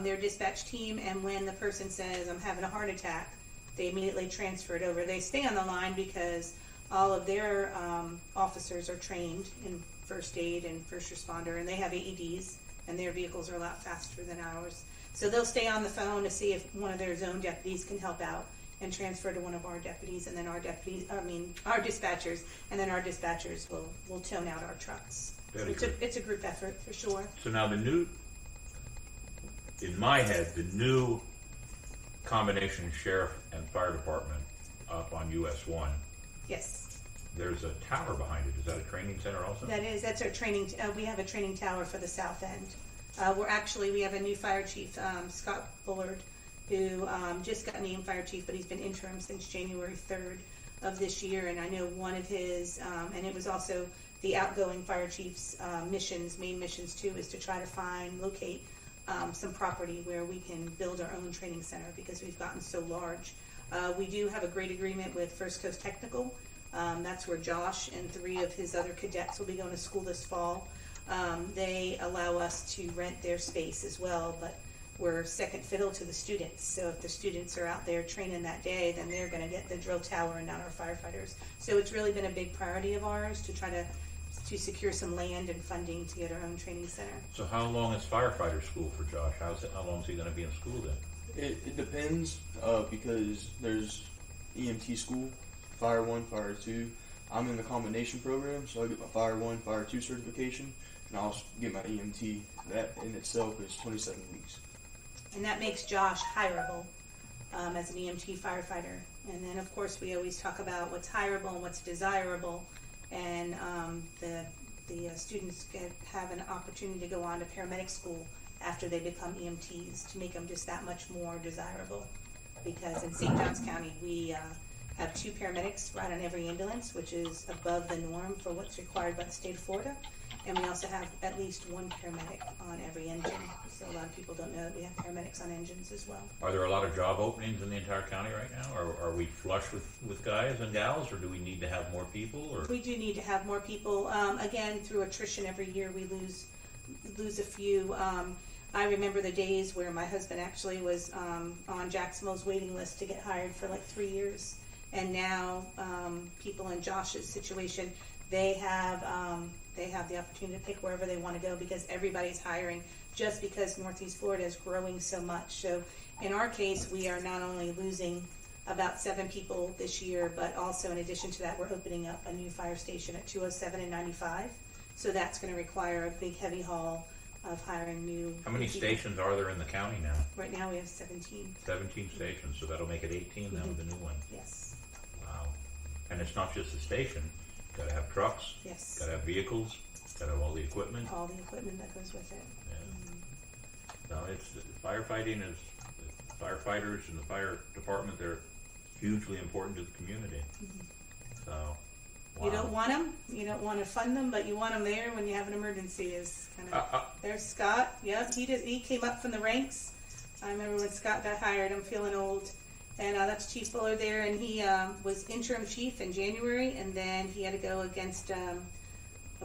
their dispatch team. And when the person says, I'm having a heart attack, they immediately transfer it over. They stay on the line because all of their officers are trained in first aid and first responder, and they have AEDs, and their vehicles are a lot faster than ours. So they'll stay on the phone to see if one of their zone deputies can help out and transfer to one of our deputies, and then our dispatchers, and then our dispatchers will tone out our trucks. So it's a group effort for sure. So now in my head, the new combination sheriff and fire department up on US 1. Yes. There's a tower behind it. Is that a training center also? That's our training. We have a training tower for the south end. We have a new fire chief, Scott Bullard, who just got named fire chief, but he's been interim since January 3rd of this year. And I know one of his, and it was also the outgoing fire chief's main missions too, is to try to locate some property where we can build our own training center because we've gotten so large. We do have a great agreement with First Coast Technical. That's where Josh and 3 of his other cadets will be going to school this fall. They allow us to rent their space as well, but we're second fiddle to the students. So if the students are out there training that day, then they're going to get the drill tower and not our firefighters. So it's really been a big priority of ours to try to secure some land and funding to get our own training center. So how long is firefighter school for Josh? How long is he going to be in school then? It depends, because there's EMT school, Fire 1, Fire 2. I'm in the combination program, so I get my Fire 1, Fire 2 certification, and I'll get my EMT. That in itself is 27 weeks. And that makes Josh hireable as an EMT firefighter. And then, of course, we always talk about what's hireable and what's desirable. And the students have an opportunity to go on to paramedic school after they become EMTs to make them just that much more desirable. Because in St. Johns County, we have 2 paramedics right on every ambulance, which is above the norm for what's required by the state of Florida. And we also have at least 1 paramedic on every engine. So a lot of people don't know that we have paramedics on engines as well. Are there a lot of job openings in the entire county right now? Or are we flush with guys and gals, or do we need to have more people? Or we do need to have more people. Again, through attrition every year, we lose a few. I remember the days where my husband actually was on Jacksonville's waiting list to get hired for like 3 years. And now people in Josh's situation, they have the opportunity to pick wherever they want to go because everybody's hiring just because Northeast Florida is growing so much. So in our case, we are not only losing about 7 people this year, but also in addition to that, we're opening up a new fire station at 207 and 95. So that's going to require a big heavy haul of hiring new how many people. stations are there in the county now? Right now we have 17. 17 stations, so that'll make it 18 now with the new one. Yes. Wow. And it's not just a station. Got to have trucks. Yes. Got to have vehicles. Got to have all the equipment. All the equipment that goes with it. Yeah. No, it's firefighting is firefighters and the fire department. They're hugely important to the community. So, wow. You don't want them. You don't want to fund them, but you want them there when you have an emergency. Is kind of there's Scott. Yep, he came up from the ranks. I remember when Scott got hired. I'm feeling old. And that's Chief Fuller there, and he was interim chief in January, and then he had to go against a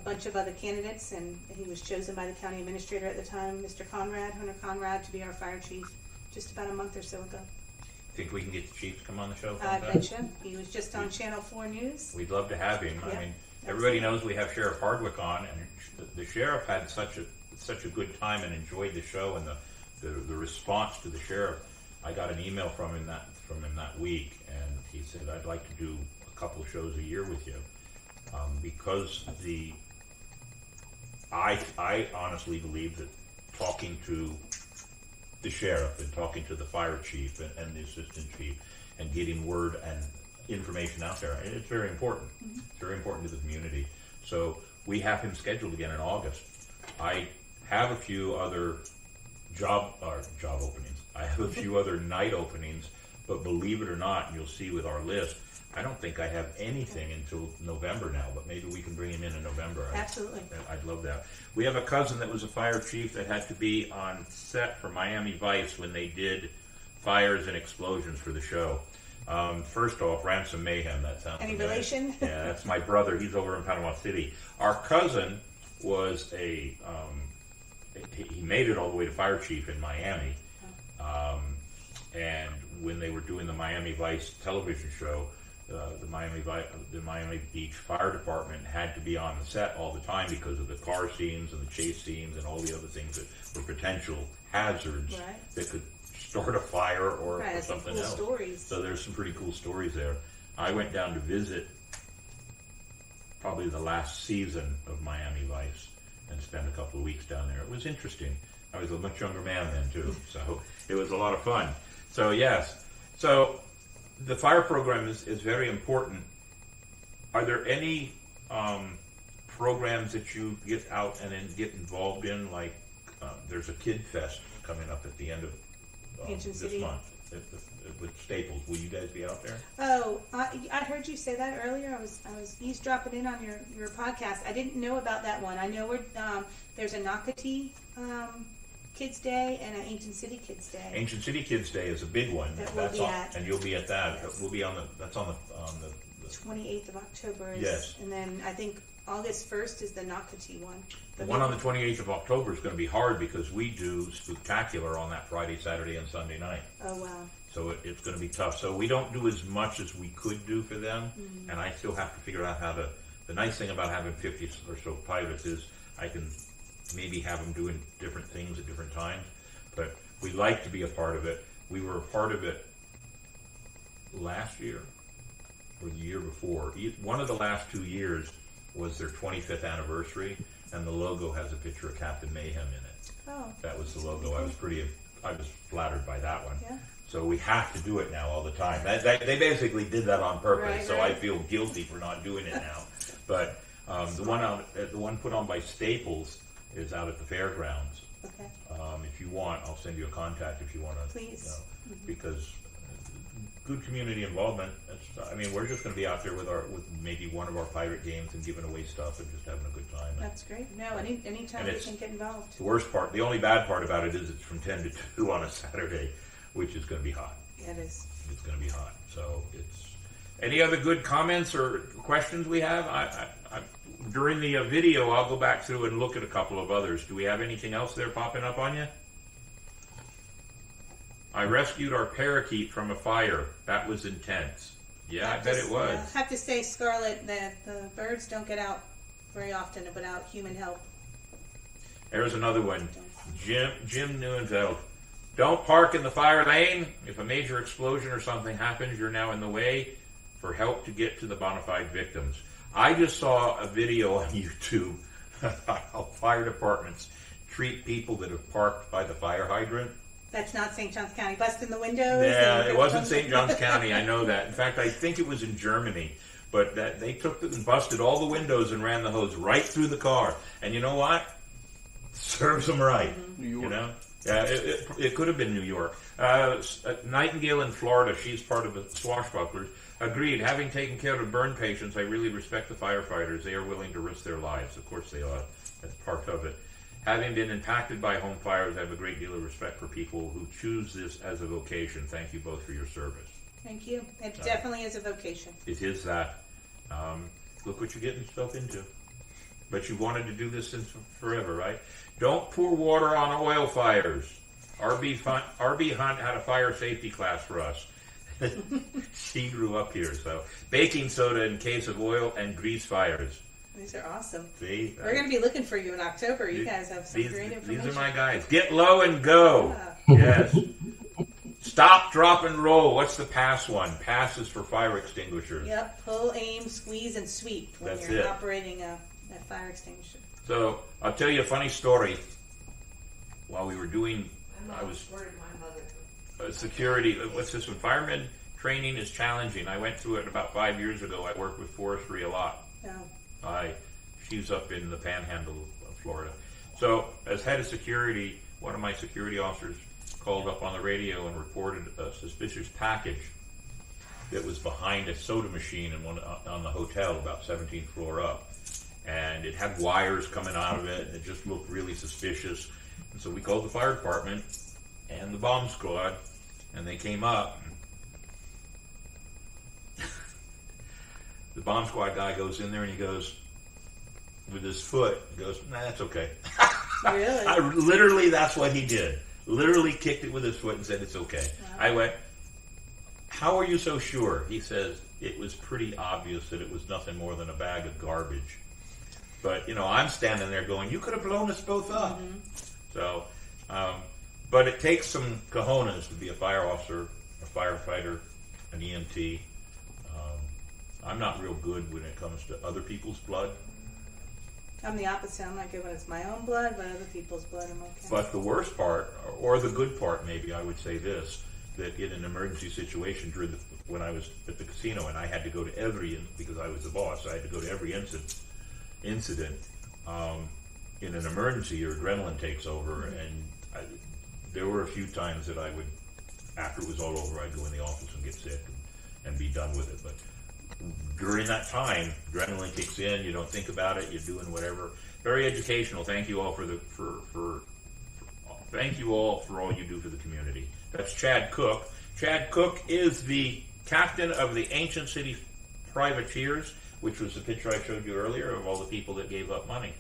bunch of other candidates, and he was chosen by the county administrator at the time, Mr. Hunter Conrad, to be our fire chief just about a month or so ago. Think we can get the chief to come on the show I sometime? betcha. He was just on Channel 4 News. We'd love to have him. Yep, I mean, everybody knows we have Sheriff Hardwick on, and the sheriff had such a good time and enjoyed the show, and the response to the sheriff. I got an email from him that week, and he said, "I'd like to do a couple of shows a year with you," because I honestly believe that talking to the sheriff and talking to the fire chief and the assistant chief and getting word and information out there, it's very important. Mm-hmm. It's very important to the community. So we have him scheduled again in August. I have a few other job openings. I have a few other night openings, but believe it or not, you'll see with our list, I don't think I have anything until November now, but maybe we can bring him in November. Absolutely. I'd love that. We have a cousin that was a fire chief that had to be on set for Miami Vice when they did fires and explosions for the show. First off, Ransom Mayhem, that sounds Any familiar. relation? Yeah, that's my brother. He's over in Panama City. Our cousin was he made it all the way to fire chief in Miami. And when they were doing the Miami Vice television show, the Miami Beach Fire Department had to be on the set all the time because of the car scenes and the chase scenes and all the other things that were potential hazards that could start a fire or something cool else. Stories. So there's some pretty cool stories there. I went down to visit probably the last season of Miami Vice and spent a couple of weeks down there. It was interesting. I was a much younger man then too, so it was a lot of fun. So yes, so the fire program is very important. Are there any programs that you get out and then get involved in? Like there's a Kid Fest coming up at the end of this month with Staples. Will you guys be out there? Oh, I heard you say that earlier. I was eavesdropping in on your podcast. I didn't know about that one. I know there's a Nocatee Kids Day and an Ancient City Kids Day. Ancient City Kids Day is a big one. That we'll That's be on, at. and you'll be at that. Yes. We'll be on the. That's on the 28th of October is, Yes. and then I think August 1st is the Nocatee one. The one on the 28th of October is going to be hard because we do Spooktacular on that Friday, Saturday, and Sunday night. Oh, wow. So it's going to be tough. So we don't do as much as we could do for them, and I still have to figure out how to. The nice thing about having 50 or so pirates is I can maybe have them doing different things at different times, but we like to be a part of it. We were a part of it last year or the year before. One of the last 2 years was their 25th anniversary, and the logo has a picture of Captain Mayhem in it. Oh. That was the logo. I was flattered by that one. Yeah. So we have to do it now all the time. They basically did that on purpose, Right, so right. I feel guilty for not doing it now. But the one put on by Staples is out at the fairgrounds. Okay. If you want, I'll send you a contact if you want to. Please. Because good community involvement. We're just going to be out there with maybe one of our pirate games and giving away stuff and just having a good time. That's great. No, anytime And we it's- can get involved. The worst part, the only bad part about it is it's from 10 to 2 on a Saturday, which is going to be hot. Yeah, it is. It's going to be hot. So it's. Any other good comments or questions we have? During the video, I'll go back through and look at a couple of others. Do we have anything else there popping up on you? I rescued our parakeet from a fire. That was intense. Yeah, I bet it was. I have to say, Scarlett, that the birds don't get out very often without human help. There's another one. Jim Neuenfeld. Don't park in the fire lane. If a major explosion or something happens, you're now in the way for help to get to the bona fide victims. I just saw a video on YouTube about how fire departments treat people that have parked by the fire hydrant. That's not St. Johns County. Busting the windows. Yeah, and- it wasn't St. Johns County. I know that. In fact, I think it was in Germany. But that they took it and busted all the windows and ran the hose right through the car. And you know what? Serves them right. New York. You know? Yeah, it could have been New York. Nightingale in Florida, she's part of the Swashbucklers, agreed. Having taken care of burn patients, I really respect the firefighters. They are willing to risk their lives. Of course they are. That's part of it. Having been impacted by home fires, I have a great deal of respect for people who choose this as a vocation. Thank you both for your service. Thank you. It definitely is a vocation. It is that. Look what you're getting yourself into. But you've wanted to do this since forever, right? Don't pour water on oil fires. RB Hunt had a fire safety class for us. She grew up here, so. Baking soda in case of oil and grease fires. These are awesome. See? We're going to be looking for you in October. You guys have some These, great information. these are my guys. Get low and go. Yeah. Yes. Stop, drop, and roll. What's the pass one? Pass is for fire extinguishers. Yep. Pull, aim, squeeze, and sweep when That's you're it. operating a fire extinguisher. So I'll tell you a funny story. While we were doing, I was security. What's this one? Fireman training is challenging. I went through it about 5 years ago. I worked with forestry a lot. Oh. She's up in the Panhandle of Florida. So as head of security, one of my security officers called up on the radio and reported a suspicious package that was behind a soda machine on the hotel, about 17th floor up. And it had wires coming out of it, and it just looked really suspicious. And so we called the fire department and the bomb squad, and they came up. The bomb squad guy goes in there and he goes, with his foot, he goes, nah, that's okay. Really? Literally, that's what he did. Literally kicked it with his foot and said, it's okay. Wow. I went, how are you so sure? He says, it was pretty obvious that it was nothing more than a bag of garbage. But, I'm standing there going, you could have blown us both up. Mm-hmm. So, but it takes some cojones to be a fire officer, a firefighter, an EMT. I'm not real good when it comes to other people's blood. I'm the opposite. I'm not good when it's my own blood, but other people's blood, I'm okay. But the worst part, or the good part maybe, I would say this, that in an emergency situation when I was at the casino and I had to go to because I was the boss, I had to go to every incident. In an emergency, your adrenaline takes over, and there were a few times that I would, after it was all over, I'd go in the office and get sick and be done with it. But during that time, adrenaline kicks in. You don't think about it. You're doing whatever. Very educational. Thank you all for thank you all for all you do for the community. That's Chad Cook. Chad Cook is the captain of the Ancient City Privateers, which was the picture I showed you earlier of all the people that gave up money.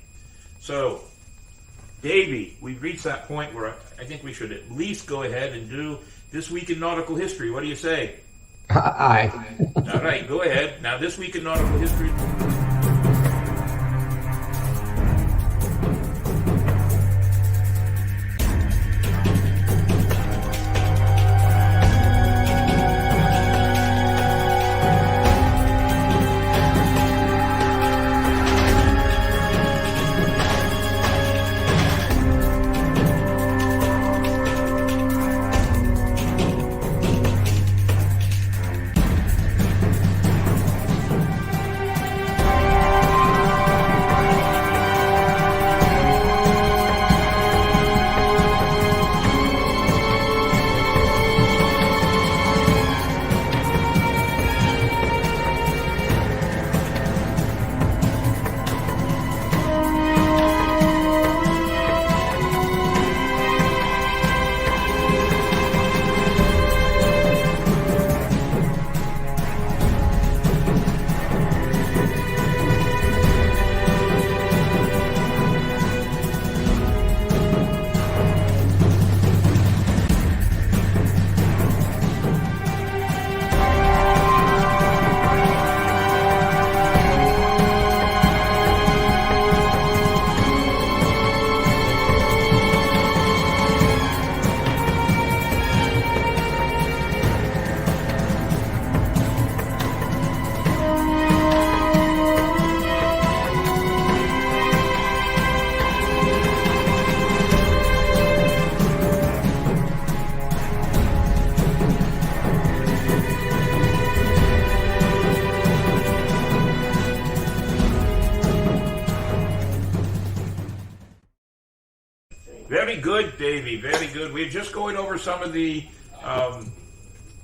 So, Davey, we've reached that point where I think we should at least go ahead and do This Week in Nautical History. What do you say? Aye. All right, go ahead. Now, This Week in Nautical History. Very good, Davey. Very good. We were just going over some of the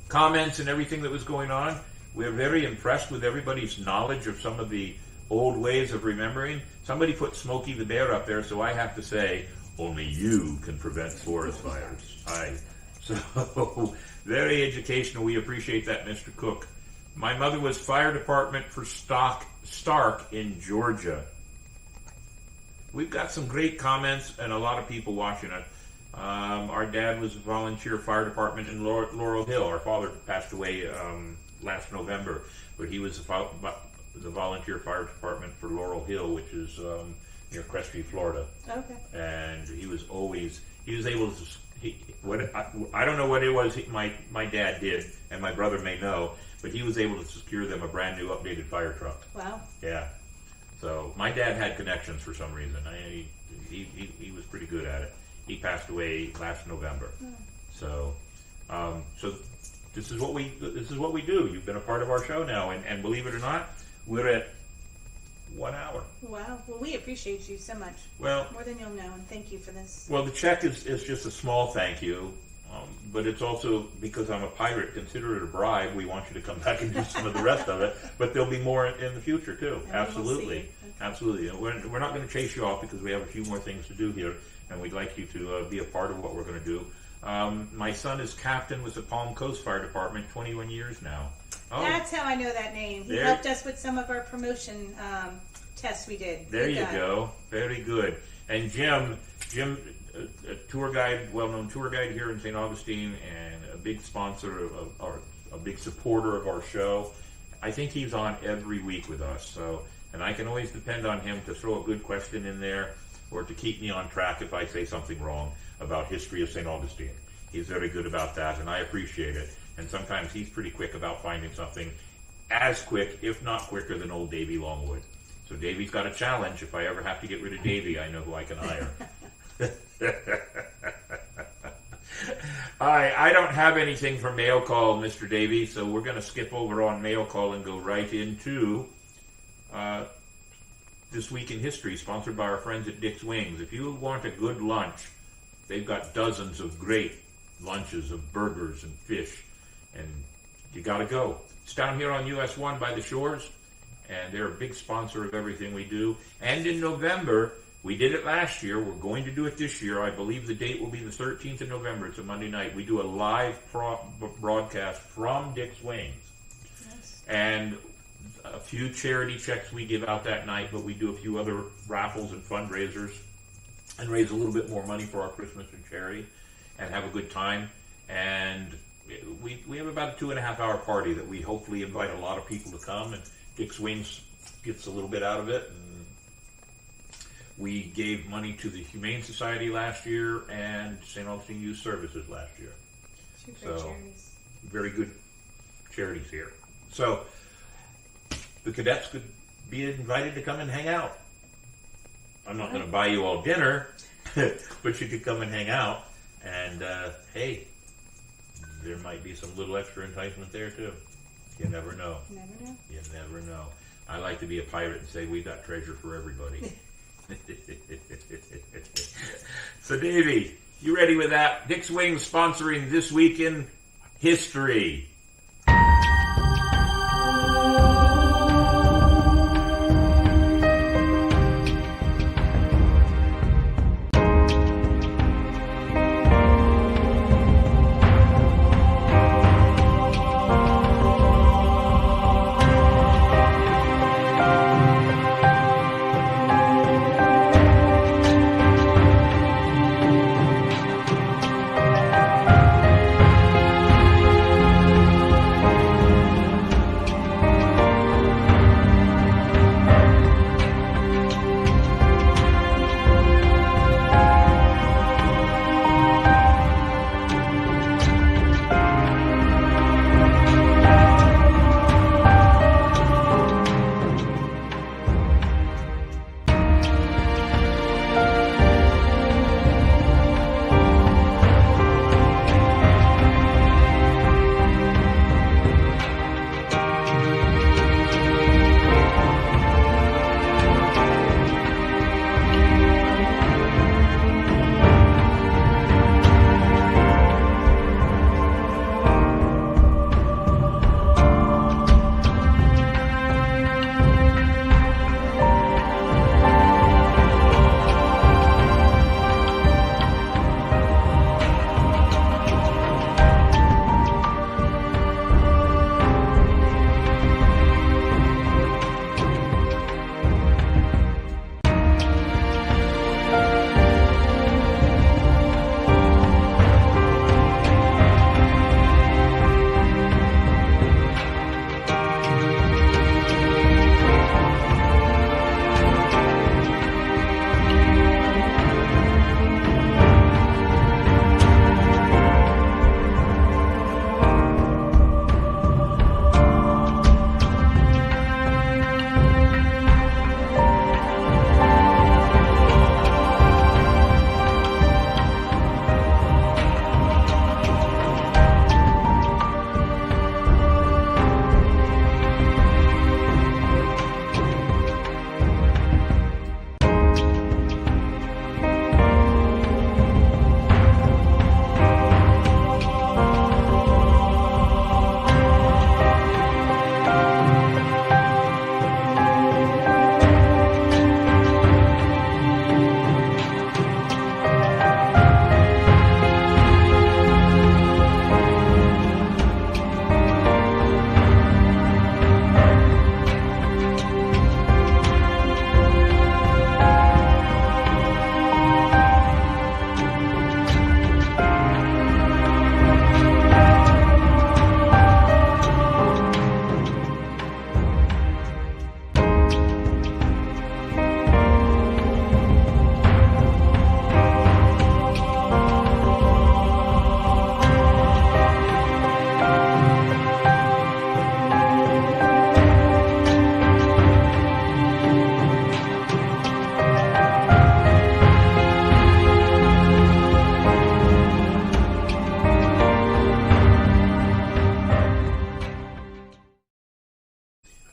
comments and everything that was going on. We're very impressed with everybody's knowledge of some of the old ways of remembering. Somebody put Smokey the Bear up there, so I have to say, only you can prevent forest fires. So, very educational. We appreciate that, Mr. Cook. My mother was fire department for Stark in Georgia. We've got some great comments and a lot of people watching it. Our dad was a volunteer fire department in Laurel Hill. Our father passed away last November, but he was the volunteer fire department for Laurel Hill, which is near Crestview, Florida. Okay. And he was able to, I don't know what it was my dad did, and my brother may know, but he was able to secure them a brand new updated fire truck. Wow. Yeah. So my dad had connections for some reason. He was pretty good at it. He passed away last November. So this is what we do. You've been a part of our show now, and believe it or not, we're at 1 hour. Wow. Well, we appreciate you so much. Well, more than you'll know, and thank you for this. Well, the check is just a small thank you. But it's also, because I'm a pirate, consider it a bribe. We want you to come back and do some of the rest of it. But there'll be more in the future, too. And absolutely. Okay. Absolutely. And we're not going to chase you off because we have a few more things to do here. And we'd like you to be a part of what we're going to do. My son is captain with the Palm Coast Fire Department, 21 years now. Oh, that's how I know that name. He helped us with some of our promotion tests we did. There you go. Very good. And Jim, a tour guide, well-known tour guide here in St. Augustine, and a big sponsor a big supporter of our show. I think he's on every week with us. So, and I can always depend on him to throw a good question in there, or to keep me on track if I say something wrong about history of St. Augustine. He's very good about that, and I appreciate it. And sometimes he's pretty quick about finding something, as quick, if not quicker, than old Davey Longwood. So Davey's got a challenge. If I ever have to get rid of Davey, I know who I can hire. I don't have anything for mail call, Mr. Davey, so we're going to skip over on mail call and go right into This Week in History, sponsored by our friends at Dick's Wings. If you want a good lunch, they've got dozens of great lunches of burgers and fish, and you got to go. It's down here on US 1 by the shores, and they're a big sponsor of everything we do. And in November, We did it last year. We're going to do it this year. I believe the date will be the 13th of November. It's a Monday night. We do a live broadcast from Dick's Wings. Yes. And a few charity checks we give out that night, but we do a few other raffles and fundraisers and raise a little bit more money for our Christmas and charity and have a good time. And we have about a 2.5 hour party that we hopefully invite a lot of people to come, and Dick's Wings gets a little bit out of it. And we gave money to the Humane Society last year and St. Augustine Youth Services last year. Two great charities. Very good charities here. So the cadets could be invited to come and hang out. I'm not going to buy you all dinner, but you could come and hang out. And hey, there might be some little extra enticement there too. You never know. Never know. You never know. I like to be a pirate and say we've got treasure for everybody. So Davey, you ready with that? Dick's Wings sponsoring This Week in History.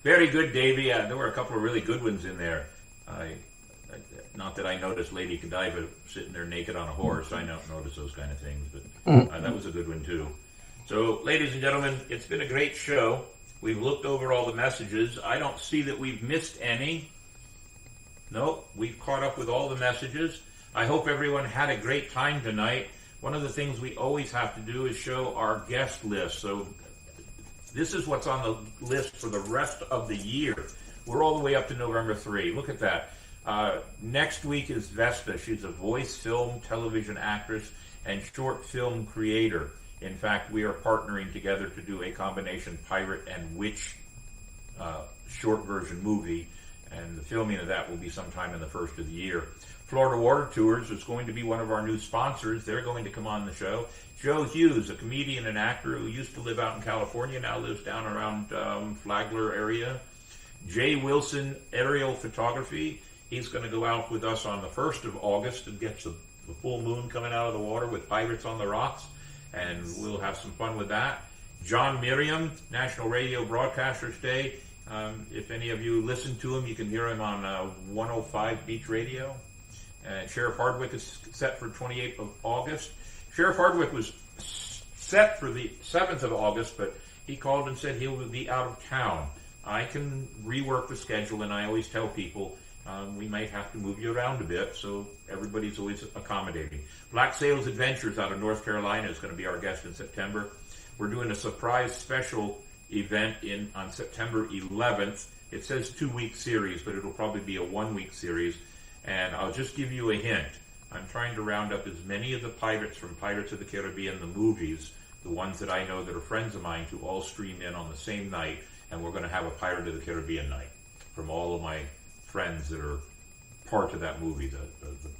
Very good, Davey. There were a couple of really good ones in there. Not that I noticed Lady Godiva sitting there naked on a horse. I don't notice those kind of things, but that was a good one too. So, ladies and gentlemen, it's been a great show. We've looked over all the messages. I don't see that we've missed any. No, we've caught up with all the messages. I hope everyone had a great time tonight. One of the things we always have to do is show our guest list. So this is what's on the list for the rest of the year. We're all the way up to November 3. Look at that. Next week is Vesta. She's a voice, film, television actress, and short film creator. In fact, we are partnering together to do a combination pirate and witch short version movie, and the filming of that will be sometime in the first of the year. Florida Water Tours is going to be one of our new sponsors. They're going to come on the show. Joe Hughes, a comedian and actor who used to live out in California, now lives down around Flagler area. Jay Wilson, aerial photography. He's going to go out with us on the 1st of August and get the full moon coming out of the water with Pirates on the Rocks, and we'll have some fun with that. John Miriam, National Radio Broadcasters Day. If any of you listen to him, you can hear him on 105 Beach Radio. Sheriff Hardwick is set for 28th of August. Sheriff Hardwick was set for the 7th of August, but he called and said he will be out of town. I can rework the schedule, and I always tell people we might have to move you around a bit, so everybody's always accommodating. Black Sails Adventures out of North Carolina is going to be our guest in September. We're doing a surprise special event on September 11th. It says 2-week series, but it'll probably be a 1-week series. And I'll just give you a hint. I'm trying to round up as many of the pirates from Pirates of the Caribbean, the movies, the ones that I know that are friends of mine, to all stream in on the same night. And we're going to have a Pirate of the Caribbean night from all of my friends that are part of that movie,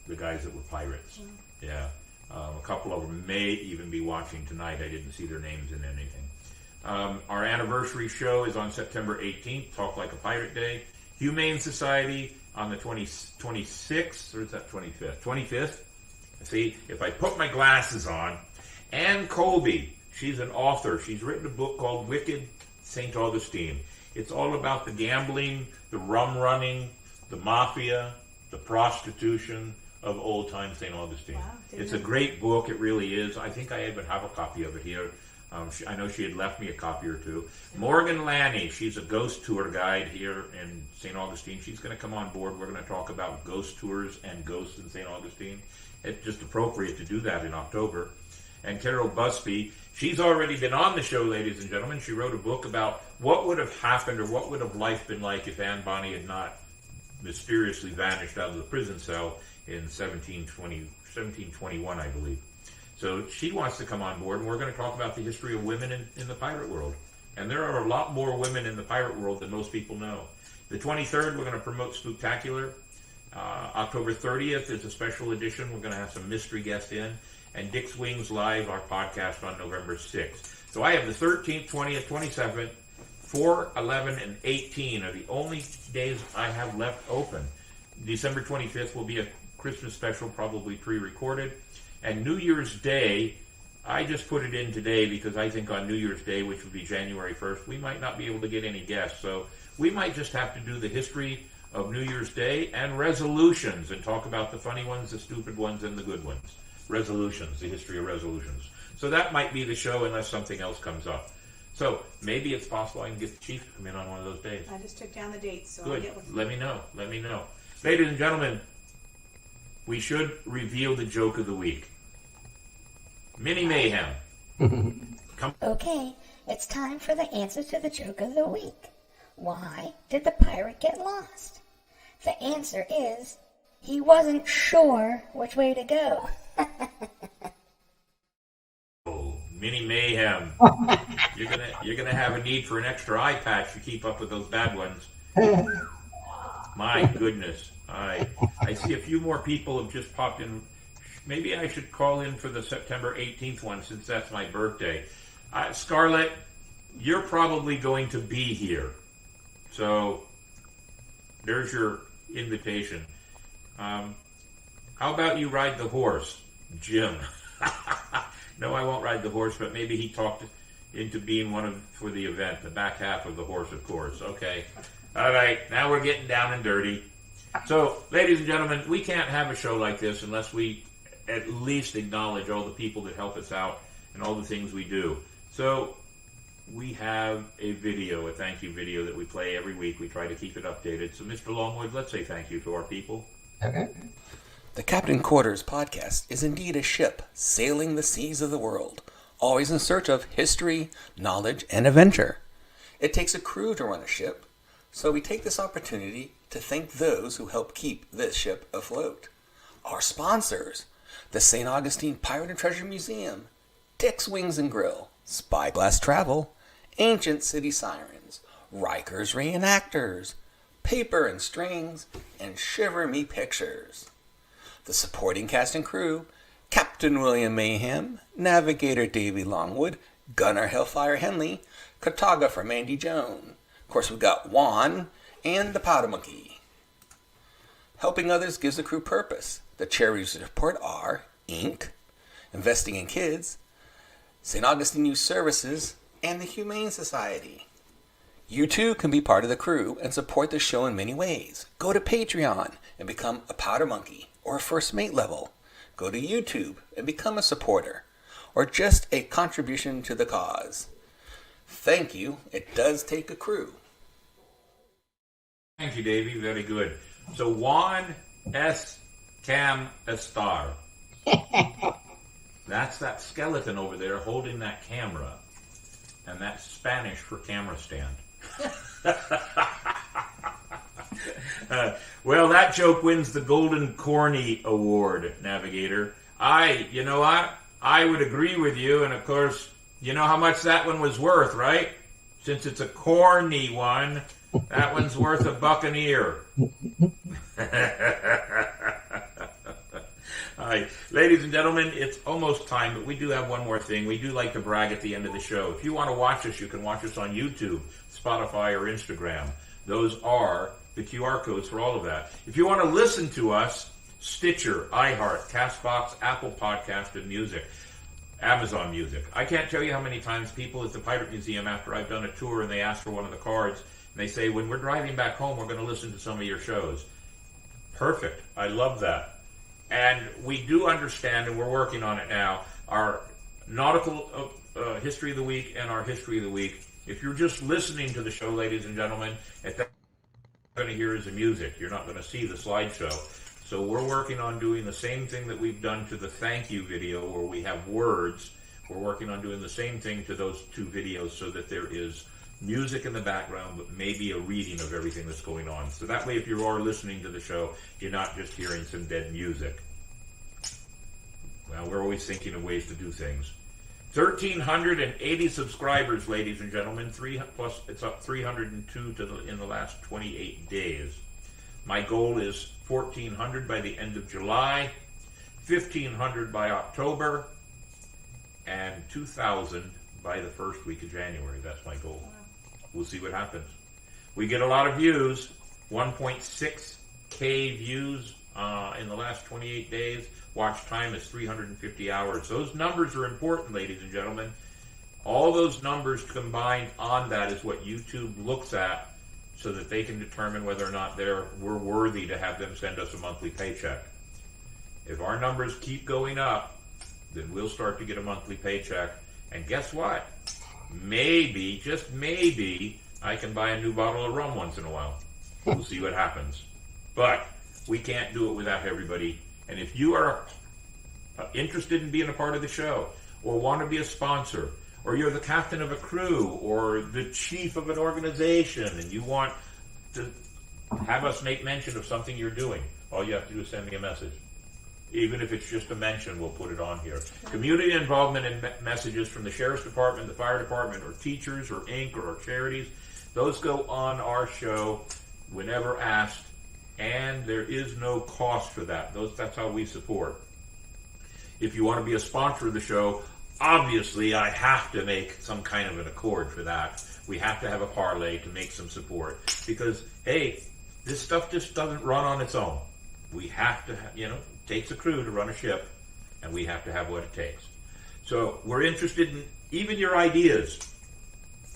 the guys that were pirates. Yeah. A couple of them may even be watching tonight. I didn't see their names in anything. Our anniversary show is on September 18th, Talk Like a Pirate Day. Humane Society on the 26th, or is that 25th? 25th. See, if I put my glasses on. Ann Colby, she's an author. She's written a book called Wicked St. Augustine. It's all about the gambling, the rum running, the mafia, the prostitution of old-time St. Augustine. Wow, it's a great book. It really is. I think I even have a copy of it here. I know she had left me a copy or two. Morgan Lanny, she's a ghost tour guide here in St. Augustine. She's going to come on board. We're going to talk about ghost tours and ghosts in St. Augustine. It's just appropriate to do that in October. And Carol Busby, she's already been on the show, ladies and gentlemen. She wrote a book about what would have happened or what would have life been like if Anne Bonny had not mysteriously vanished out of the prison cell in 1721, I believe. So she wants to come on board, and we're going to talk about the history of women in the pirate world. And there are a lot more women in the pirate world than most people know. The 23rd, we're going to promote Spooktacular. October 30th is a special edition. We're going to have some mystery guests in. And Dick's Wings Live, our podcast, on November 6th. So I have the 13th, 20th, 27th, 4, 11, and 18 are the only days I have left open. December 25th will be a Christmas special, probably pre-recorded. And New Year's Day, I just put it in today because I think on New Year's Day, which would be January 1st, we might not be able to get any guests. So we might just have to do the history of New Year's Day and resolutions and talk about the funny ones, the stupid ones, and the good ones. Resolutions, the history of resolutions. So that might be the show unless something else comes up. So maybe it's possible I can get the chief to come in on one of those days. I just took down the dates, so good. I'll get with you. Let me know. Ladies and gentlemen, we should reveal the joke of the week. Mini Mayhem. Okay, it's time for the answer to the joke of the week. Why did the pirate get lost? The answer is, he wasn't sure which way to go. Oh, Mini Mayhem. You're gonna have a need for an extra eye patch to keep up with those bad ones. My goodness. I see a few more people have just popped in. Maybe I should call in for the September 18th one since that's my birthday. Scarlett, you're probably going to be here. So there's your invitation. How about you ride the horse, Jim? No, I won't ride the horse, but maybe he talked into being for the event, the back half of the horse, of course. Okay. All right, now we're getting down and dirty. So, ladies and gentlemen, we can't have a show like this unless we at least acknowledge all the people that help us out and all the things we do. So, we have a thank you video that we play every week. We try to keep it updated. So, Mr. Longwood, let's say thank you to our people. Okay. The Captain Quarters podcast is indeed a ship sailing the seas of the world, always in search of history, knowledge, and adventure. It takes a crew to run a ship, so we take this opportunity to thank those who help keep this ship afloat. Our sponsors, the St. Augustine Pirate and Treasure Museum, Dick's Wings and Grill, Spyglass Travel, Ancient City Sirens, Riker's Reenactors, Paper and Strings, and Shiver Me Pictures. The supporting cast and crew, Captain William Mayhem, Navigator Davey Longwood, Gunner Hellfire Henley, Cartographer Mandy Joan. Of course, we've got Juan and the Powder Monkey. Helping others gives the crew purpose. The charities we support are Inc., Investing in Kids, St. Augustine Youth Services, and the Humane Society. You too can be part of the crew and support the show in many ways. Go to Patreon and become a Powder Monkey or a First Mate level. Go to YouTube and become a supporter or just a contribution to the cause. Thank you. It does take a crew. Thank you, Davey. Very good. So, Juan S. Cam Estar. That's that skeleton over there holding that camera. And that's Spanish for camera stand. Well, that joke wins the Golden Corny Award, Navigator. You know what? I would agree with you, and of course, you know how much that one was worth, right? Since it's a corny one, that one's worth a buccaneer. Hi. Ladies and gentlemen, it's almost time, but we do have one more thing. We do like to brag at the end of the show. If you want to watch us, you can watch us on YouTube, Spotify, or Instagram. Those are the QR codes for all of that. If you want to listen to us, Stitcher, iHeart, CastBox, Apple Podcast, and Music, Amazon Music. I can't tell you how many times people at the Pirate Museum, after I've done a tour and they ask for one of the cards, and they say, when we're driving back home, we're going to listen to some of your shows. Perfect. I love that. And we do understand, and we're working on it now, our nautical history of the week and our history of the week. If you're just listening to the show, ladies and gentlemen, at that you're going to hear is the music. You're not going to see the slideshow. So we're working on doing the same thing that we've done to the thank you video where we have words. We're working on doing the same thing to those two videos so that there is music in the background, but maybe a reading of everything that's going on. So that way, if you are listening to the show, you're not just hearing some dead music. Well, we're always thinking of ways to do things. 1,380 subscribers, ladies and gentlemen. It's up 302 in the last 28 days. My goal is 1,400 by the end of July, 1,500 by October, and 2,000 by the first week of January. That's my goal. We'll see what happens. We get a lot of views, 1.6K views in the last 28 days. Watch time is 350 hours. Those numbers are important, ladies and gentlemen. All those numbers combined on that is what YouTube looks at so that they can determine whether or not we're worthy to have them send us a monthly paycheck. If our numbers keep going up, then we'll start to get a monthly paycheck. And guess what? Maybe, just maybe, I can buy a new bottle of rum once in a while. We'll see what happens. But we can't do it without everybody. And if you are interested in being a part of the show, or want to be a sponsor, or you're the captain of a crew, or the chief of an organization, and you want to have us make mention of something you're doing, all you have to do is send me a message. Even if it's just a mention, we'll put it on here. Community involvement and messages from the Sheriff's Department, the Fire Department, or teachers, or Inc., or charities, those go on our show whenever asked, and there is no cost for that. That's how we support. If you want to be a sponsor of the show, obviously I have to make some kind of an accord for that. We have to have a parlay to make some support. Because, hey, this stuff just doesn't run on its own. We have to, it takes a crew to run a ship, and we have to have what it takes. So we're interested in even your ideas.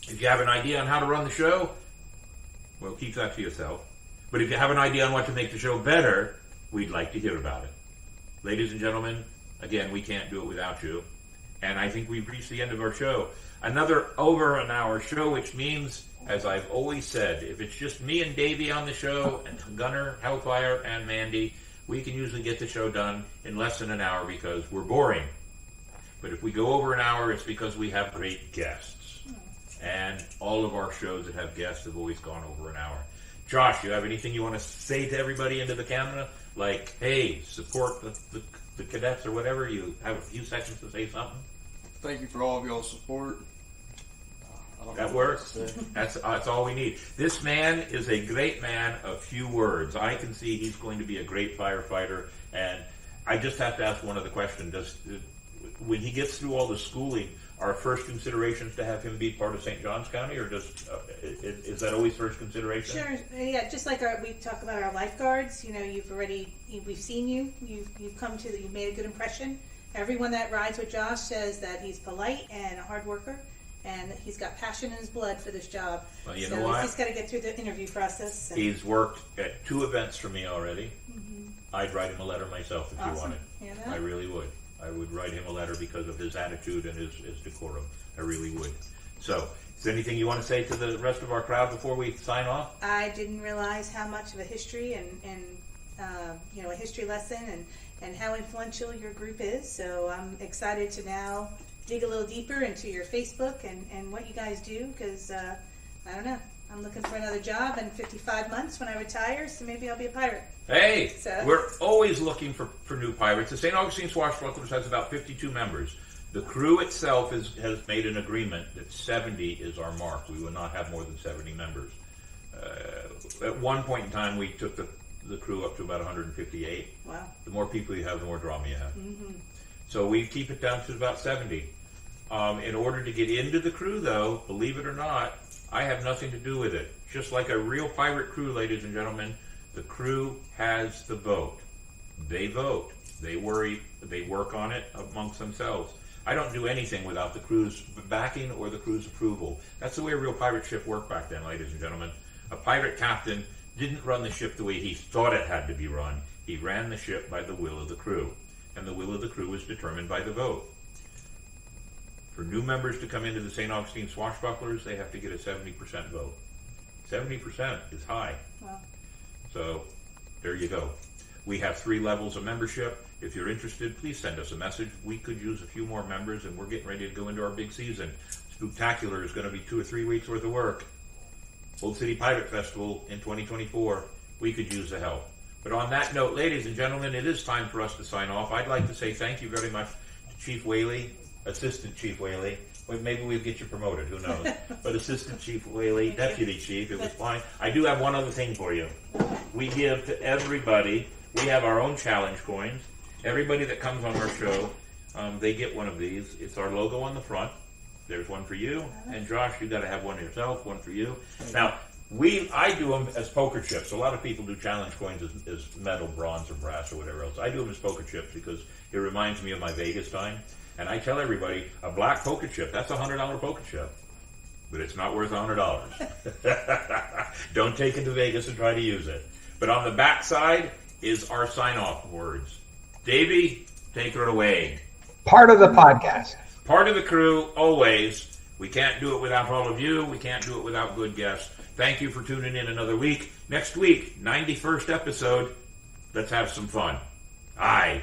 If you have an idea on how to run the show, well, keep that to yourself. But if you have an idea on what to make the show better, we'd like to hear about it. Ladies and gentlemen, again, we can't do it without you. And I think we've reached the end of our show. Another over an hour show, which means, as I've always said, if it's just me and Davey on the show, and Gunner, Hellfire, and Mandy, we can usually get the show done in less than an hour because we're boring. But if we go over an hour, it's because we have great guests. And all of our shows that have guests have always gone over an hour. Josh, you have anything you want to say to everybody into the camera? Like, hey, support the cadets or whatever? You have a few seconds to say something? Thank you for all of y'all's support. I don't know That what works. else to say. That's all we need. This man is a great man of few words. I can see he's going to be a great firefighter. And I just have to ask one other question. When he gets through all the schooling, our first considerations to have him be part of St. Johns County, or is that always first consideration? Sure. Yeah, just like we talk about our lifeguards. You know, we've seen you. You've come to. You've made a good impression. Everyone that rides with Josh says that he's polite and a hard worker, and that he's got passion in his blood for this job. Well, you so know what? He's got to get through the interview process. And He's worked at 2 events for me already. I'd write him a letter myself if you Awesome. wanted. Hear that? I really would. I would write him a letter because of his attitude and his decorum. I really would. So, is there anything you want to say to the rest of our crowd before we sign off? I didn't realize how much of a history and a history lesson and how influential your group is. So I'm excited to now dig a little deeper into your Facebook and what you guys do, because I don't know. I'm looking for another job in 55 months when I retire, so maybe I'll be a pirate. Hey, So- we're always looking for new pirates. The St. Augustine Swashbucklers has about 52 members. The crew itself has made an agreement that 70 is our mark. We will not have more than 70 members. At one point in time, we took the crew up to about 158. Wow. The more people you have, the more drama you have. So we keep it down to about 70. In order to get into the crew, though, believe it or not, I have nothing to do with it. Just like a real pirate crew, ladies and gentlemen, the crew has the vote. They vote. They work on it amongst themselves. I don't do anything without the crew's backing or the crew's approval. That's the way a real pirate ship worked back then, ladies and gentlemen. A pirate captain didn't run the ship the way he thought it had to be run. He ran the ship by the will of the crew. And the will of the crew was determined by the vote. For new members to come into the St. Augustine Swashbucklers, they have to get a 70% vote. 70% is high. Wow. So, there you go. We have 3 levels of membership. If you're interested, please send us a message. We could use a few more members, and we're getting ready to go into our big season. Spooktacular is going to be 2 or 3 weeks worth of work. Old City Pirate Festival in 2024. We could use the help. But on that note, ladies and gentlemen, it is time for us to sign off. I'd like to say thank you very much to Chief Whaley, Assistant Chief Whaley. Well, maybe we'll get you promoted, who knows. But Assistant Chief Whaley, Deputy Chief, it was fine. I do have one other thing for you. We give to everybody, we have our own challenge coins. Everybody that comes on our show, they get one of these. It's our logo on the front. There's one for you. And Josh, you got to have one yourself, one for you. Now, I do them as poker chips. A lot of people do challenge coins as metal, bronze, or brass, or whatever else. I do them as poker chips because it reminds me of my Vegas time. And I tell everybody, a black poker chip, that's a $100 poker chip. But it's not worth $100. Don't take it to Vegas and try to use it. But on the back side is our sign-off words. Davey, take it away. Part of the podcast. Part of the crew, always. We can't do it without all of you. We can't do it without good guests. Thank you for tuning in another week. Next week, 91st episode. Let's have some fun. Aye.